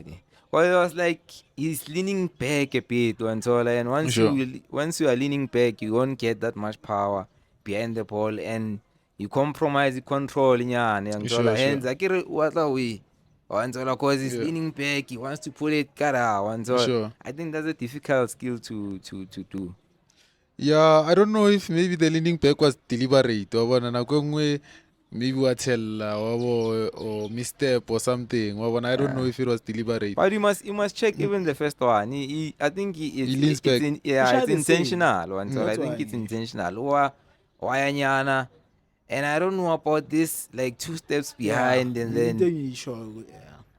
S1: Well, it was like he's leaning back a bit, Wantola, and once you are leaning back, you won't get that much power behind the ball, and you compromise the control in your
S3: Sure.
S1: hands. I get what are we? Wantola, because he's leaning back, he wants to pull it, Wantola.
S3: Sure.
S1: I think that's a difficult skill to do.
S3: Yeah, I don't know if maybe the leaning back was deliberate or maybe watella or misstep or something. I don't know if it was deliberate.
S1: But you must check even the first one. I think he
S3: leans back.
S1: it's
S2: the same.
S1: intentional. Wantola. I
S2: That's
S1: think
S2: why.
S1: it's intentional. Wayanyana. And I don't know about this, like 2 steps behind, and then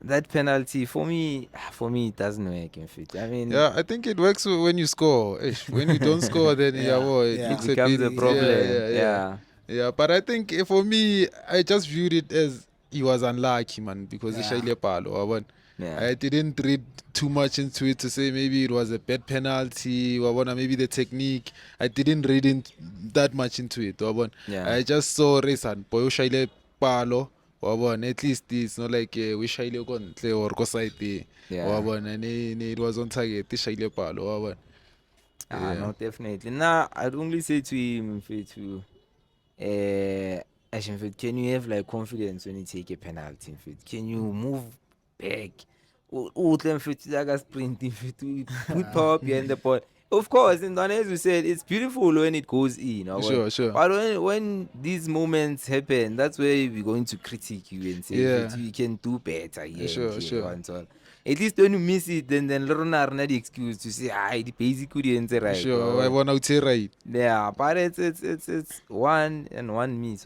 S1: that penalty for me it doesn't work. In fact, I mean,
S3: Yeah, I think it works when you score. When you don't score, then it
S2: Yeah.
S3: looks
S1: it becomes a
S3: bit,
S1: problem.
S3: Yeah. Yeah, but I think for me, I just viewed it as he was unlucky, man, because
S2: Yeah.
S3: Ishayile Palo.
S1: Yeah.
S3: I didn't read too much into it to say maybe it was a bad penalty, maybe the technique. I didn't read in that much into it.
S1: Yeah.
S3: I just saw race and boy Ishayile Palo. At least it's not like we Ishayile kontle or ko side.
S1: Yeah.
S3: And it was on target. Ishayile Palo.
S1: Ah,
S3: Yeah.
S1: no, definitely. Now, I'd only say to him, in fact, can you have like confidence when you take a penalty? In fact, can you move back? In fact, like a sprint, in fact, put power behind the ball. Of course, and then as you said, it's beautiful when it goes in.
S3: Sure.
S1: But when these moments happen, that's where we're going to critique you and say,
S3: Yeah.
S1: you can do better. Yeah,
S3: Sure.
S1: and so on. At least when you miss it, then learn the excuse to say, the basic couldn't right.
S3: Sure. I want to say right.
S1: Yeah, but it's one and one miss.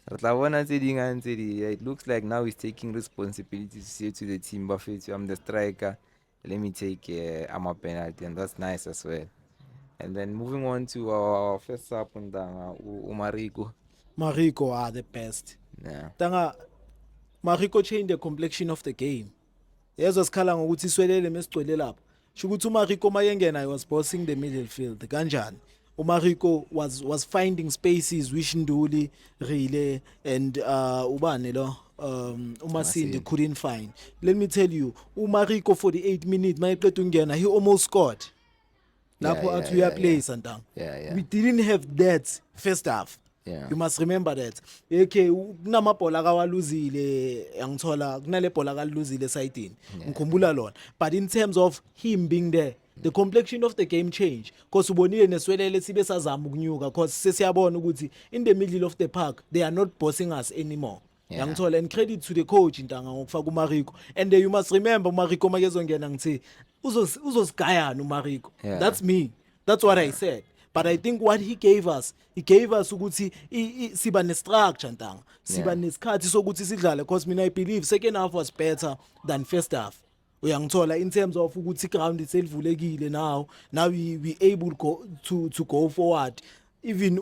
S1: It looks like now he's taking responsibility to say to the team, Buffett, I'm the striker. Let me take I'm a penalty, and that's nice as well. And then moving on to our first up on Umariko.
S2: Mariko are the best.
S1: Yeah.
S2: Tanga Mariko changed the complexion of the game. Yezwa sikhala ngokuthi iswelele mesigcwele lapha. Shukuthi uMariko mayengena I was bossing the middle field. Kanjani? uMariko was finding spaces which Nduli, Rile and ubani lo Umasindi couldn't find. Let me tell you, uMariko for the 8 minutes mayeqeda ungena he almost scored. Lapho athi uyaplay santang. We didn't have that first half.
S1: Yeah.
S2: You must remember that. Okay, kunamabhola akawaluzile angithola kunale bhola akaluzile side ngikhumbula lona. But in terms of him being there, the complexion of the game changed. Because ubonile neswelele sibe sazama ukunyuka because sesiyabona ukuthi in the middle of the park they are not bossing us anymore.
S1: Yeah.
S2: Yangithola, and credit to the coach intanga ngokufaka uMariko. And you must remember uMariko makezongena ngithi uzosigayana uMariko.
S1: Yeah.
S2: That's me. That's what I said. But I think what he gave us ukuthi siba ne-structure ntanga. Siba nesikhathi sokuthi sidlale because mina I believe second half was better than first half. Uyangithola in terms of ukuthi ground selivulekile now we able to go forward. Even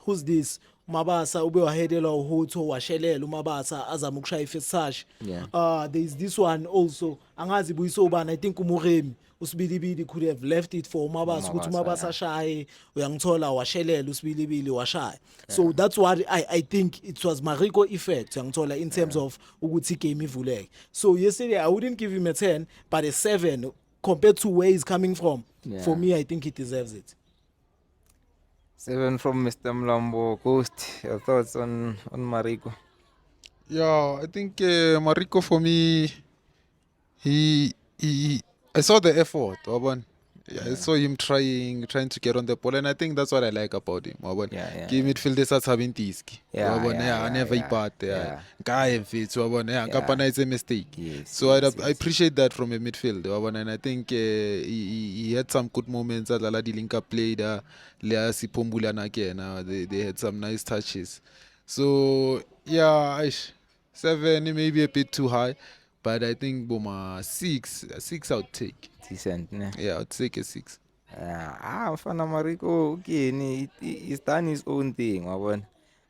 S2: who's this? Mabasa ube wahedelwa uHutho washelela uMabasa azama ukushaya ifirst touch.
S1: Yeah.
S2: There is this one also. Angazi buyiso ubani, I think uMuremi usibilibili could have left it for uMabasa ukuthi uMabasa shaye uyangithola washelela usibilibili washaya. So that's what I think it was Mariko effect uyangithola in terms of ukuthi game ivuleke. So yesterday I wouldn't give him a 10 but a 7 compared to where he's coming from.
S1: Yeah.
S2: For me I think he deserves it.
S1: 7 from Mr. Mlambo. Ghost, your thoughts on Mariko?
S3: Yeah, I think Mariko for me, I saw the effort. I saw him trying to get on the ball, and I think that's what I like about him. Give midfielders at having tiski. I never part. Guy fits. Kapana is a mistake. So I appreciate that from a midfield. And I think he had some good moments. That Lala Dilinka played. Lea Sipombula again. They had some nice touches. So yeah, 7 maybe a bit too high, but I think Boma 6 I'll take.
S1: Decent, ne?
S3: Yeah, I'll take a 6.
S1: Mfana Mariko, okay, he's done his own thing.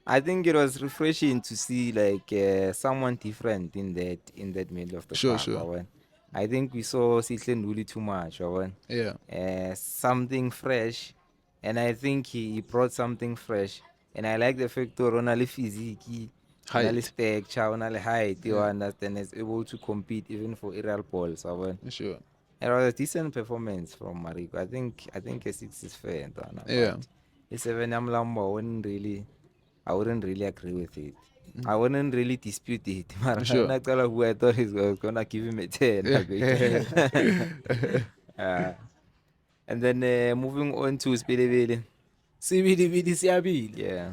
S1: I think it was refreshing to see like someone different in that middle of the park.
S3: Sure.
S1: I think we saw Sihle Nduli too much.
S3: Yeah.
S1: Something fresh, and I think he brought something fresh. And I like the fact that Ronald physique,
S3: Height.
S1: stature, height, you understand, is able to compete even for aerial balls.
S3: Sure.
S1: It was a decent performance from Mariko. I think a 6 is fair.
S3: Yeah.
S1: A 7 Mlambo, I wouldn't really agree with it. I wouldn't really dispute it.
S3: Sure.
S1: Who I thought he was gonna give him a 10. And then moving on to Spilibili.
S2: Sibili siyabili.
S1: Yeah.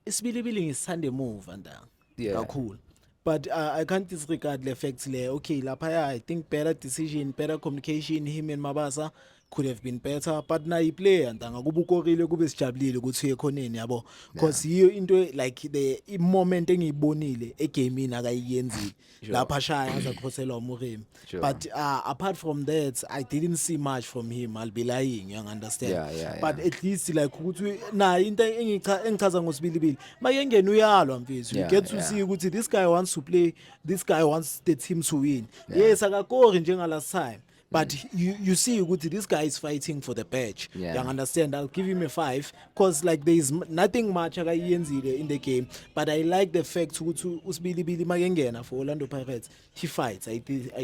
S2: Isibilibili is Sunday move and
S1: Yeah.
S2: cool. But I can't disregard the facts there. Okay, lapha I think better decision, better communication him and Mabasa could have been better, but na iplayer ntanga kuba ukorile kube sijabulile ukuthi ekhoneni yabo, because yiyo into like the moment engiyibonile egamini akayiyenzile lapha shaya azakhoselwa uMurem.
S1: Sure.
S2: But apart from that, I didn't see much from him. I'll be lying, you understand?
S1: Yeah.
S2: But at least like ukuthi na into engichaza ngosibilibili makengena uyalwa mfethu. You
S1: Yeah,
S2: get to
S1: yeah.
S2: see ukuthi this guy wants to play, this guy wants the team to win. Yes, akakori njenga last time. But you see ukuthi this guy is fighting for the badge.
S1: Yeah.
S2: You understand? I'll give him a 5 because like there is nothing much akayenzile in the game. But I like the fact ukuthi usibilibili makengena for Orlando Pirates, he fights. I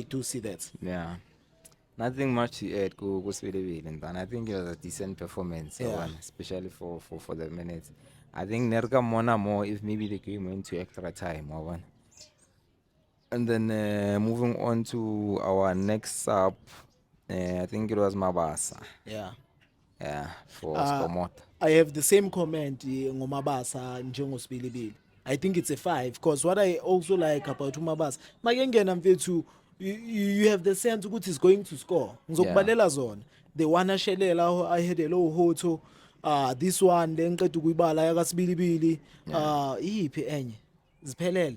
S2: do see that.
S1: Yeah. Nothing much to add kuswelebile, and I think it was a decent performance,
S2: Yeah.
S1: especially for the minutes. I think Nerga Mona more if maybe the game went to extra time, one. And then moving on to our next sub, I think it was Mabasa.
S2: Yeah.
S1: Yeah, for
S2: Uh,
S1: Skomot.
S2: I have the same comment ngomabasa njengosibilibili. I think it's a 5 because what I also like about umabasa makengena mfethu you have the sense ukuthi is going to score. Ngizokubalela zona. The one ashelela ahedela uHotho, this one lengiqeda ukuyibala yakasibilibili, iyiphi enye ziphelele.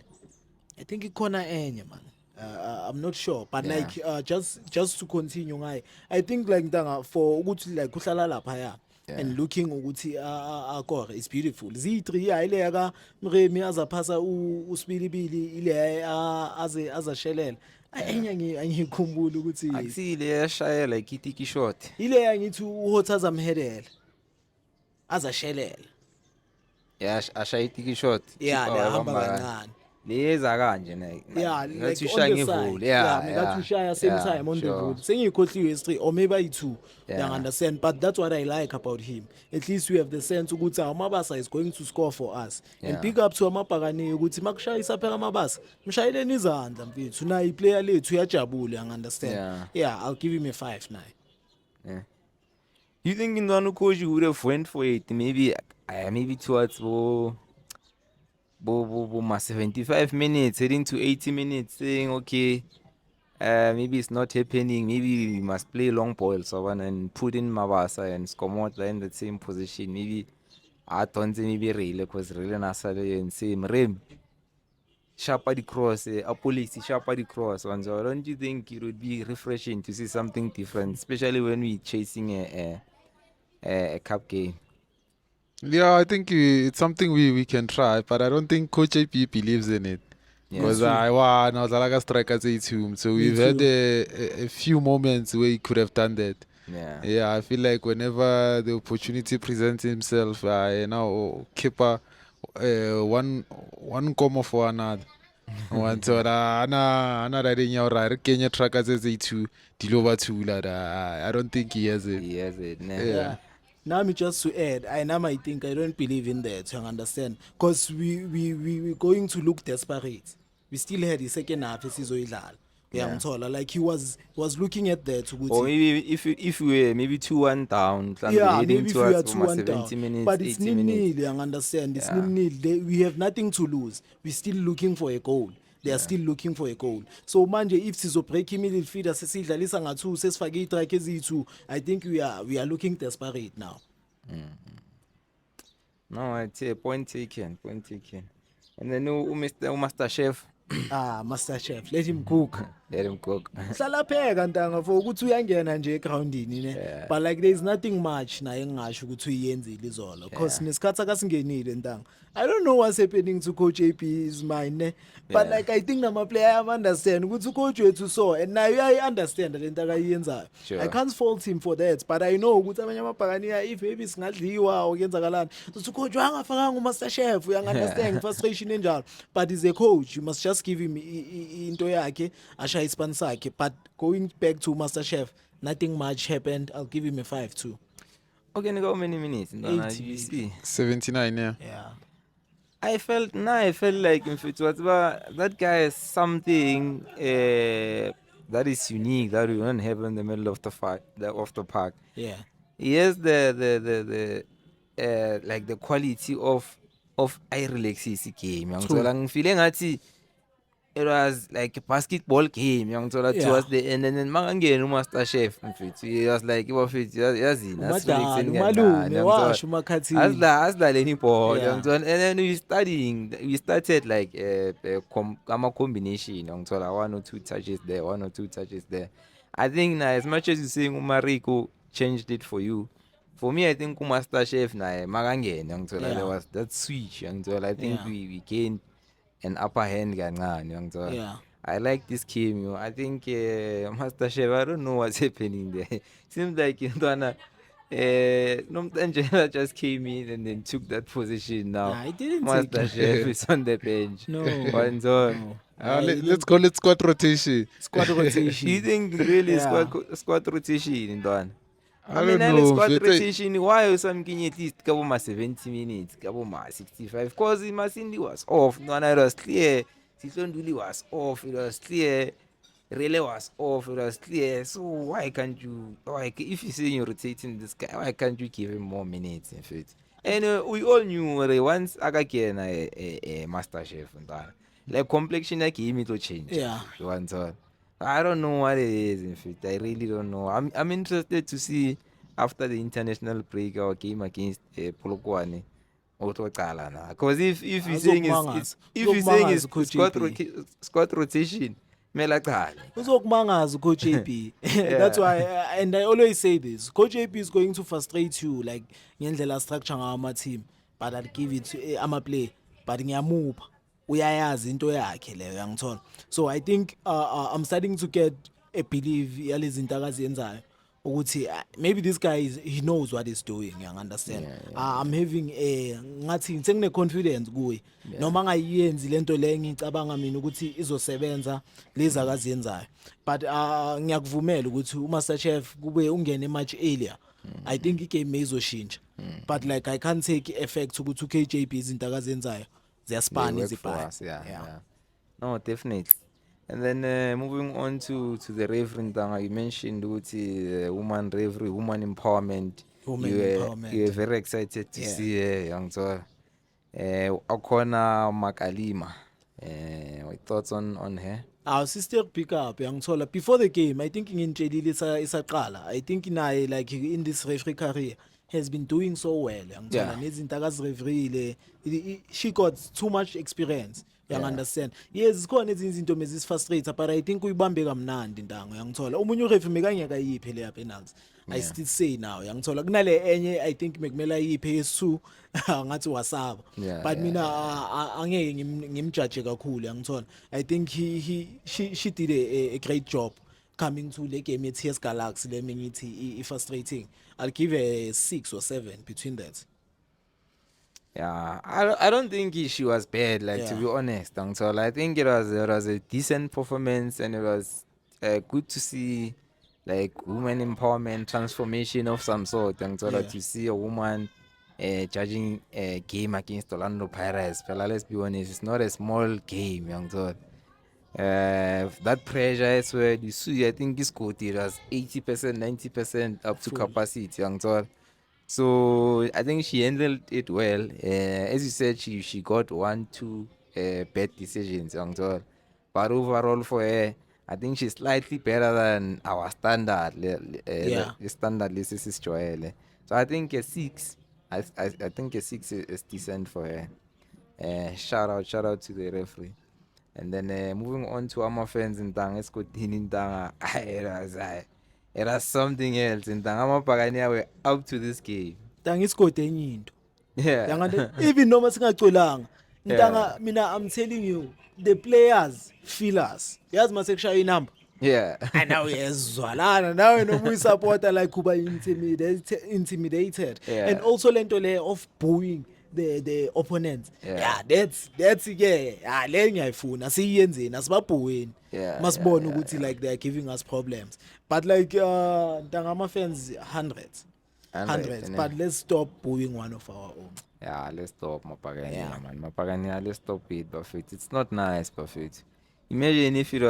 S2: I think ikhona enye man. I'm not sure, but
S1: Yeah.
S2: like just to continue ngayo, I think like ntanga for ukuthi like uhlala lapha ya and looking ukuthi akore is beautiful. Z3 ile yaka Mremi azaphasa usibilibili ile azashelela. Enye angikhumbula ukuthi
S1: Akusile yashaya like itiki shot.
S2: ile yangithi uHotho azamhedela azashelela.
S1: Yeah, ashaya itiki shot.
S2: Yeah,
S1: Keeper
S2: lehamba
S1: wabamba-
S2: kancane.
S1: Leza kanje na.
S2: Yeah, like
S1: Ngathi
S2: on
S1: ushaya
S2: the
S1: ngevoli.
S2: side.
S1: Yeah,
S2: Ngathi ushaya same time on the
S1: sure.
S2: vote. Sengikhohliwe is 3 or maybe i2. You
S1: Yeah.
S2: understand? But that's what I like about him. At least we have the sense ukuthi amabasa is going to score for us.
S1: Yeah.
S2: And big up to amabhakani ukuthi makushayisa phela amabasa. Mshayeleni izandla mfethu. Na iplayer lethu uyajabula, you understand?
S1: Yeah.
S2: Yeah, I'll give him a 5 now.
S1: Yeah. You think in one coach would have went for it? Maybe towards my 75 minutes, heading to 80 minutes, saying okay, maybe it's not happening. Maybe we must play long ball, so on, and put in Mabasa and Skomot in the same position. Maybe I don't say maybe really because really Nasale and same Rem. Sharper the cross, police sharper the cross. And so don't you think it would be refreshing to see something different, especially when we're chasing a cup game?
S3: Yeah, I think it's something we can try, but I don't think Coach AP believes in it.
S1: Yeah.
S3: Because I was like a striker team, so we've had a few moments where he could have done that.
S1: Yeah.
S3: Yeah, I feel like whenever the opportunity presents himself, keeper one comma for another. One so another thing you're Kenya trackers as a two Dilova two I don't think he has it.
S1: He has it. Nah.
S2: Yeah. Now me just to add, I think I don't believe in that. You understand? Because we going to look desperate. We still had the second half esizoyidlala. Yeah, like he was looking at that.
S1: Or maybe if we were maybe 2-1 down,
S2: Yeah,
S1: heading
S2: maybe if we are
S1: towards
S2: 2-1
S1: 70
S2: down,
S1: minutes,
S2: but it's
S1: 80 minutes.
S2: nil-nil. You understand? It's
S1: Yeah.
S2: nil-nil. We have nothing to lose. We're still looking for a goal. They are still looking for a goal. So manje if sizobreak imiddle fielder sesidlalisa nga-2 sesifake i-strike eziyi-2, I think we are looking desperate now.
S1: No, I'd say point taken. And then Master Chef,
S2: Master Chef, let him cook.
S1: let him cook.
S2: Hlala pheka ntanga for ukuthi uyangena nje egroundini ne.
S1: Yeah.
S2: But like there is nothing much na engasho ukuthi uyenzile izolo because nesikhathi akasingenile ntanga. I don't know what's happening to Coach AP's mind ne. But
S1: Yeah.
S2: like I think nama player understand ukuthi coach wethu so and now I understand lento akayenzayo.
S1: Sure.
S2: I can't fault him for that, but I know ukuthi abanye amabhakaniya if maybe singadliwa okwenzakalani. So coach wangafakanga uMaster Chef, you understand frustration enjalo. But he's a coach, you must just give him into yakhe asha ispan sakhe. But going back to Master Chef, nothing much happened. I'll give him a 5 too.
S1: Okay, how many minutes? No,
S2: 80
S1: you see.
S3: 79, yeah.
S2: Yeah.
S1: I felt like if it was that guy has something that is unique that we don't have in the middle of the park.
S2: Yeah.
S1: He has the like the quality of I relaxes game. Ngifile ngathi it was like a basketball game ngiyangithola
S2: Yeah.
S1: towards the end, and then makangena uMaster Chef mfethu, he was like bafethu yazini asifike
S2: Umadala,
S1: ekuseni
S2: umalume
S1: kancane ngiyangithola
S2: washo umakhathini.
S1: asidlaleni ibhola
S2: Yeah.
S1: ngiyangithola, and then we started like ama-combination ngiyangithola 1 or 2 touches there, 1 or 2 touches there. I think na as much as you saying uMariko changed it for you, for me I think uMaster Chef naye makangena ngiyangithola
S2: Yeah.
S1: there was that switch ngiyangithola, I think
S2: Yeah.
S1: we gained an upper hand kancane ngiyangithola.
S2: Yeah.
S1: I like this game, yo. I think Master Chef, I don't know what's happening there. Seems like Ntwana Nomtanjela just came in and then took that position now.
S2: Nah, he didn't take
S1: Master
S2: it.
S1: Chef is on the bench.
S2: No.
S1: And so,
S2: No.
S3: Let's call it squad rotation.
S2: Squad rotation.
S1: you think really
S2: Yeah.
S1: squad rotation in Ntwana?
S3: I
S1: I mean,
S3: don't
S1: any
S3: know,
S1: squad
S3: Mfethu.
S1: rotation, why you some at least couple ma 70 minutes, couple ma 65? Because Masindi was off. No, it was clear. Sisonduli was off. It was clear. Relay was off. It was clear. So why can't you? If you say you're rotating this guy, why can't you give him more minutes? In fact, and we all knew once again a Master Chef and that, like complexion like him to change.
S2: Yeah.
S1: Once all. I don't know what it is. In fact, I really don't know. I'm interested to see after the international break our game against Polokwane. Because if you're saying
S2: Azokumangaza.
S1: if you're saying it's
S2: Azokumangaza, Coach
S1: squad,
S2: JP.
S1: squad rotation, mela qala.
S2: Uzokumangaza Coach JP. That's why and I always say this. Coach JP is going to frustrate you like ngendlela structure ngama team, but I'll give it to ama play. But ngiyamupha. Uyayazi into yakhe leyo yangithola. So I think I'm starting to get a belief yalezi zinto akaziyenzayo ukuthi maybe this guy he knows what he's doing, you understand. I'm having ngathi ngine confidence kuye noma ngayiyenzi lento le ngicabanga mina ukuthi izosebenza lezi akaziyenzayo, but ngiyakuvumela ukuthi uMaster Chef kube ungene match earlier, I think igame izoshintsha, but like I can't take effect ukuthi uKJP izinto akaziyenzayo ziyaspan
S1: They work for
S2: izibhayi.
S1: us, yeah. No, definitely. And then moving on to the referee Ntanga, you mentioned ukuthi woman referee, woman empowerment.
S2: Woman
S1: you
S2: empowerment.
S1: You were very excited to see young so Akona Makalima. What thoughts on her?
S2: Our sister pick up yangithola before the game. I think ngintshedile isaqala. I think naye like in this referee career has been doing so well yangithola
S1: Yeah.
S2: nezinto akazirefereele. She got too much experience. You understand? Yes, khona ezinye izinto mezis frustrate, but I think uyibambe kamnandi intango yangithola. Umunye ureferee mekangeka yiphe le penalty. I still say now yangithola kunale enye I think mekumela yiphe yesu ngathi wasaba.
S1: Yeah,
S2: But
S1: yeah,
S2: mina angeke ngimjudge kakhulu yangithola. I think she did a great job coming to the game at TS Galaxy. Let me ngithi frustrating. I'll give a 6 or 7 between that.
S1: Yeah, I don't think she was bad, like to
S2: Yeah.
S1: be honest. So I think it was a decent performance, and it was good to see like women empowerment transformation of some sort. And so
S2: Yeah.
S1: to see a woman judging a game against Orlando Pirates, fella, let's be honest, it's not a small game, young so. That pressure is where you see. I think this court it was 80%, 90% up to
S2: Full.
S1: capacity, young so. So I think she handled it well. As you said, she got 1, 2 bad decisions, young so. But overall for her, I think she's slightly better than our standard.
S2: Yeah.
S1: The standard list is Joelle. So I think a 6. I think a 6 is decent for her. Shout out to the referee. And then moving on to our fans in Tanga, in Tanga, it was something else in Tanga. Amapagania were up to this game.
S2: Tangiscode enye into.
S1: Yeah.
S2: Yangane even noma singacolanga. Ntanga mina I'm telling you the players feel us. Yazi mase kushaya inamba.
S1: Yeah.
S2: And now yezwalana nawe noma uyisupporter like kuba intimidated.
S1: Yeah.
S2: And also lento le of booing the opponents.
S1: Yeah.
S2: That's yeah le ngiyayifuna siyenzeni asibabhuweni.
S1: Yeah,
S2: Masibona ukuthi like they are giving us problems. But like ntanga ama fans hundreds. Hundreds,
S1: innit?
S2: but let's stop booing one of our own.
S1: Yeah, let's stop Mapagania,
S2: Yeah.
S1: man. Mapagania, let's stop it, Buffett. It's not nice, Buffett. Imagine if it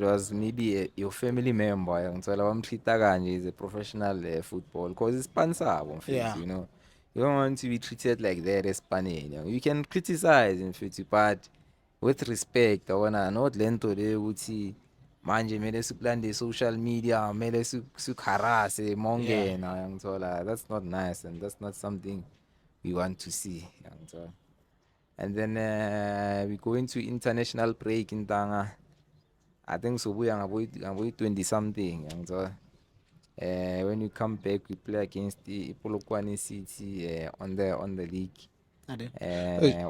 S1: was maybe your family member, and so is a professional football, because it's sponsor,
S2: Yeah.
S1: you know. You don't want to be treated like that as Spanish. You know. You can criticize in fact, but with respect yabona not lento le ukuthi manje kumele sikulande social media kumele sikharase mongena yangithola. That's not nice and that's not something we want to see yangithola. And then we go into international break in Tanga. I think sobuya ngabo 20 something yangithola. When you come back we play against the Polokwane City on the league.
S3: Hey.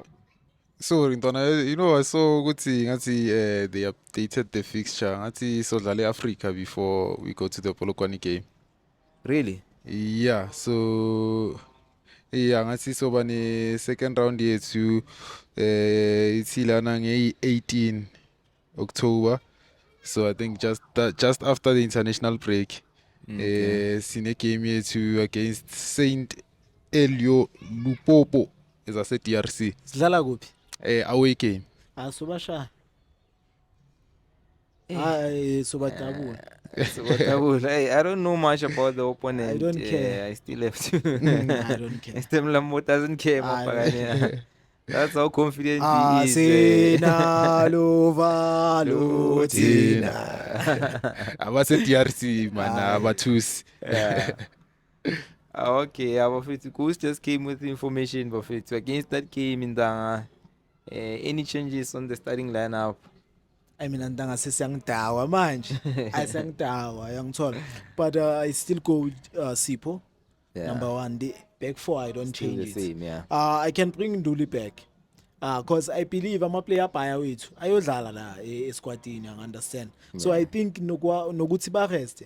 S3: So Ntwana, you know I saw ukuthi ngathi they updated the fixture ngathi sodlala eAfrica before we go to the Polokwane game.
S1: Really?
S3: Yeah, so yeah, ngathi soba ne second round yethu ithilana nge-18 October. So I think just after the international break, sine game yethu against Saint Elio Lupopo as I said DRC.
S2: Sidlala kuphi?
S3: Away game.
S2: Sobashaya. Hayi sobadabula.
S1: So what hey, I don't know much about the opponent.
S2: I don't care.
S1: I still have to.
S2: I don't care.
S1: Mr. Mlambo doesn't care, Mapagania. That's how confident he is.
S2: Asinalo valo thina.
S3: Abase DRC man, abathusi.
S1: Yeah. Okay, Bafethu, Goose just came with information, Bafethu. Against that game in the any changes on the starting lineup?
S2: I mean andanga sesiyangidawa manje. Ayisangidawa yangithola. But I still go with Sipho.
S1: Yeah.
S2: Number 1, the back 4 I don't
S1: Still
S2: change
S1: the
S2: it.
S1: same, yeah.
S2: I can bring Nduli back. Cause I believe I'm a player baya wethu. Ayodlala la esquadini, you understand. So I think nokuthi ba rest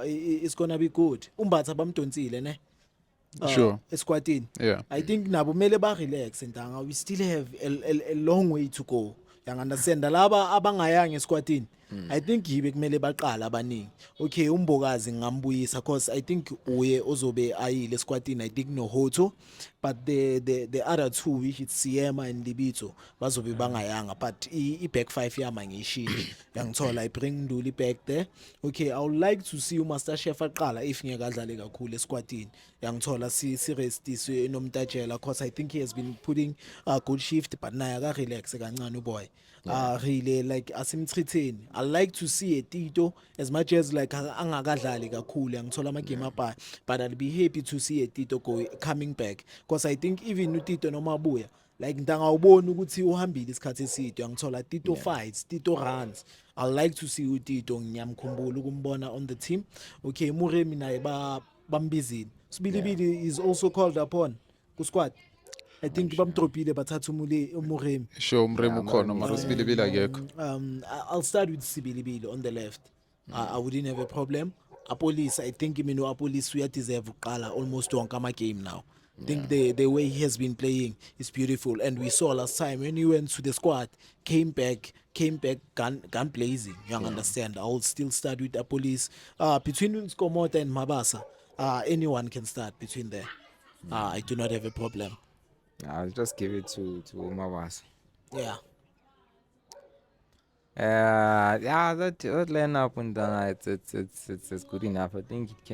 S2: it's going to be good. Umbatha bamdonsile ne.
S3: Sure.
S2: Esquadini.
S3: Yeah.
S2: I think nabo mele ba relax ndanga. We still have a long way to go. You understand? Laba abangayanga esquadini. I think yibe kumele baqala abaningi. Okay, umbokazi ngambuyisa cause I think uye ozobe ayile esquadini. I think no Hoto, but the other two which it's Siema and Libito bazobe bangayanga, but I back 5 yama ngishini. Yangithola I bring Nduli back there. Okay, I would like to see uMaster Chef aqala if ngeke adlale kakhulu esquadini. Yangithola si restiswe nomtajela cause I think he has been putting a good shift, but naye aka relax kancane uboy. Really like asimchitheni. I like to see a Tito as much as like angakadlali kakhulu angithola ama game apha, but I'll be happy to see a Tito coming back because I think even uTito noma abuya like ngidangawubona ukuthi uhambile isikhathi eside angithola Tito fights, Tito runs. I like to see uTito ngiyamkhumbula ukumbona on the team. Okay, Muremi naye bambizini. Sibilibili is also called upon ku squad. I think bamdropile bathatha Muremi.
S3: Sure, umremu ukhona mara usibilibili akekho.
S2: I'll start with Sibilibili on the left. I wouldn't have a problem. Apolis, I think Apolis we deserve uqala almost wonke ama game now. I think the way he has been playing is beautiful, and we saw last time when he went to the squad, came back gun blazing. You understand? I will still start with Apolis. Between Skomota and Mabasa, anyone can start between there. I do not have a problem.
S1: I'll just give it to Mabasa.
S2: Yeah.
S1: Yeah, that lineup and it's good enough. I think it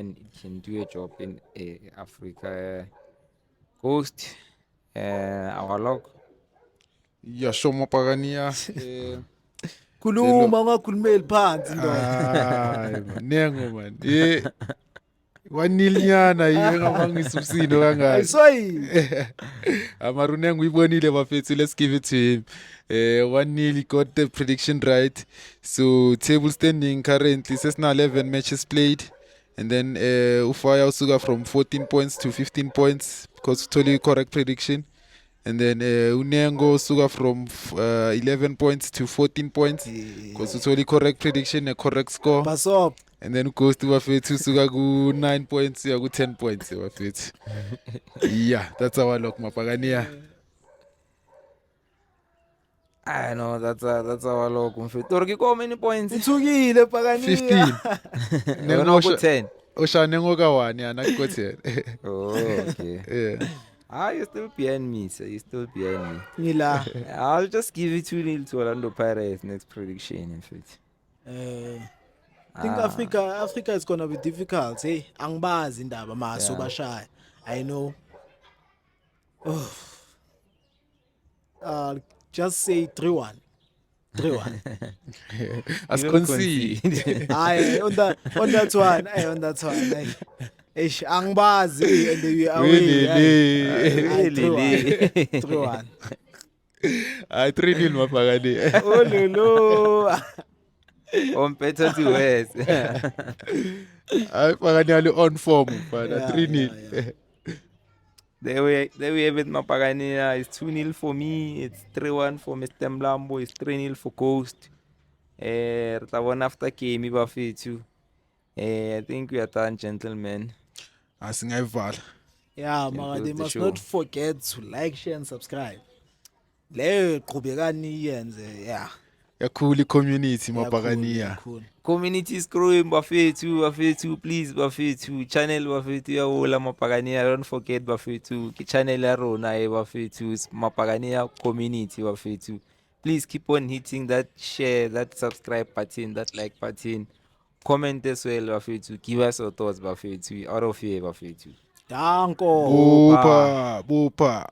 S1: can do a job in Africa. Ghost, our log.
S3: Yeah, sure Mapagania.
S2: Kuluma ungakhulumeli phansi ndo.
S3: Hayi man, nengo man. 1-0 nyana yiyo ngamangisubsino kangaka.
S2: Soyi.
S3: Amarunengo uyibonile bafethu, let's give it to him. 1-0 he got the prediction right. So table standing currently sesina 11 matches played, and then Ufaya usuka from 14 points to 15 points because totally correct prediction. And then Unengo usuka from 11 points to 14 points because totally correct prediction, a correct score.
S2: Pass up.
S3: And then goes to bafethu usuka ku 9 points ya ku 10 points bafethu. Yeah, that's our luck Mapagania.
S1: I know that's our log. Mfethu, how many points?
S2: Uthukile Pagania.
S3: 15.
S1: Nengo 10.
S3: Oshanengo ka 1 yana ku 10.
S1: Oh, okay.
S3: Yeah.
S1: You're still behind me, sir. You're still behind me.
S2: Ngila.
S1: I'll just give it 2-0 to Orlando Pirates next prediction, in fact.
S2: I think Africa is gonna be difficult. Hey, angibazi indaba maso bashaya. I know. Just say 3-1. 3-1.
S3: As
S1: You
S3: concede.
S2: Aye, on that one, on that one. Aye. Eish, angbazi and we are away.
S3: Really.
S1: Really?
S2: 3-1.
S3: 3-0 Mapagani.
S2: Oh lolo.
S1: On better to worse.
S3: Mapagani are on form, but
S2: Yeah,
S3: 3-0.
S2: yeah.
S1: There we have it, Mapagania. It's 2-0 for me. It's 3-1 for Mr. Mlambo. It's 3-0 for Coast. The one after game, Bafethu. I think we are done, gentlemen.
S3: Asingayivala.
S2: Yeah,
S1: Can
S2: Mara,
S1: close
S2: they
S1: the
S2: must
S1: show.
S2: not forget to like, share, and subscribe. Leyo qhubekani yenze, yeah.
S3: Yakhuli community
S2: Yakhulu,
S3: Mapagani.
S2: yakhulu.
S1: Community is growing, Bafethu, please, Bafethu. Channel Bafethu, ya hola Mapagania. Don't forget, Bafethu. Channel ya rona, Bafethu. Mapagania community, Bafethu. Please keep on hitting that share, that subscribe button, that like button. Comment as well, Bafethu. Give us your thoughts, Bafethu. Out of here, Bafethu.
S2: Danko.
S3: Bupa.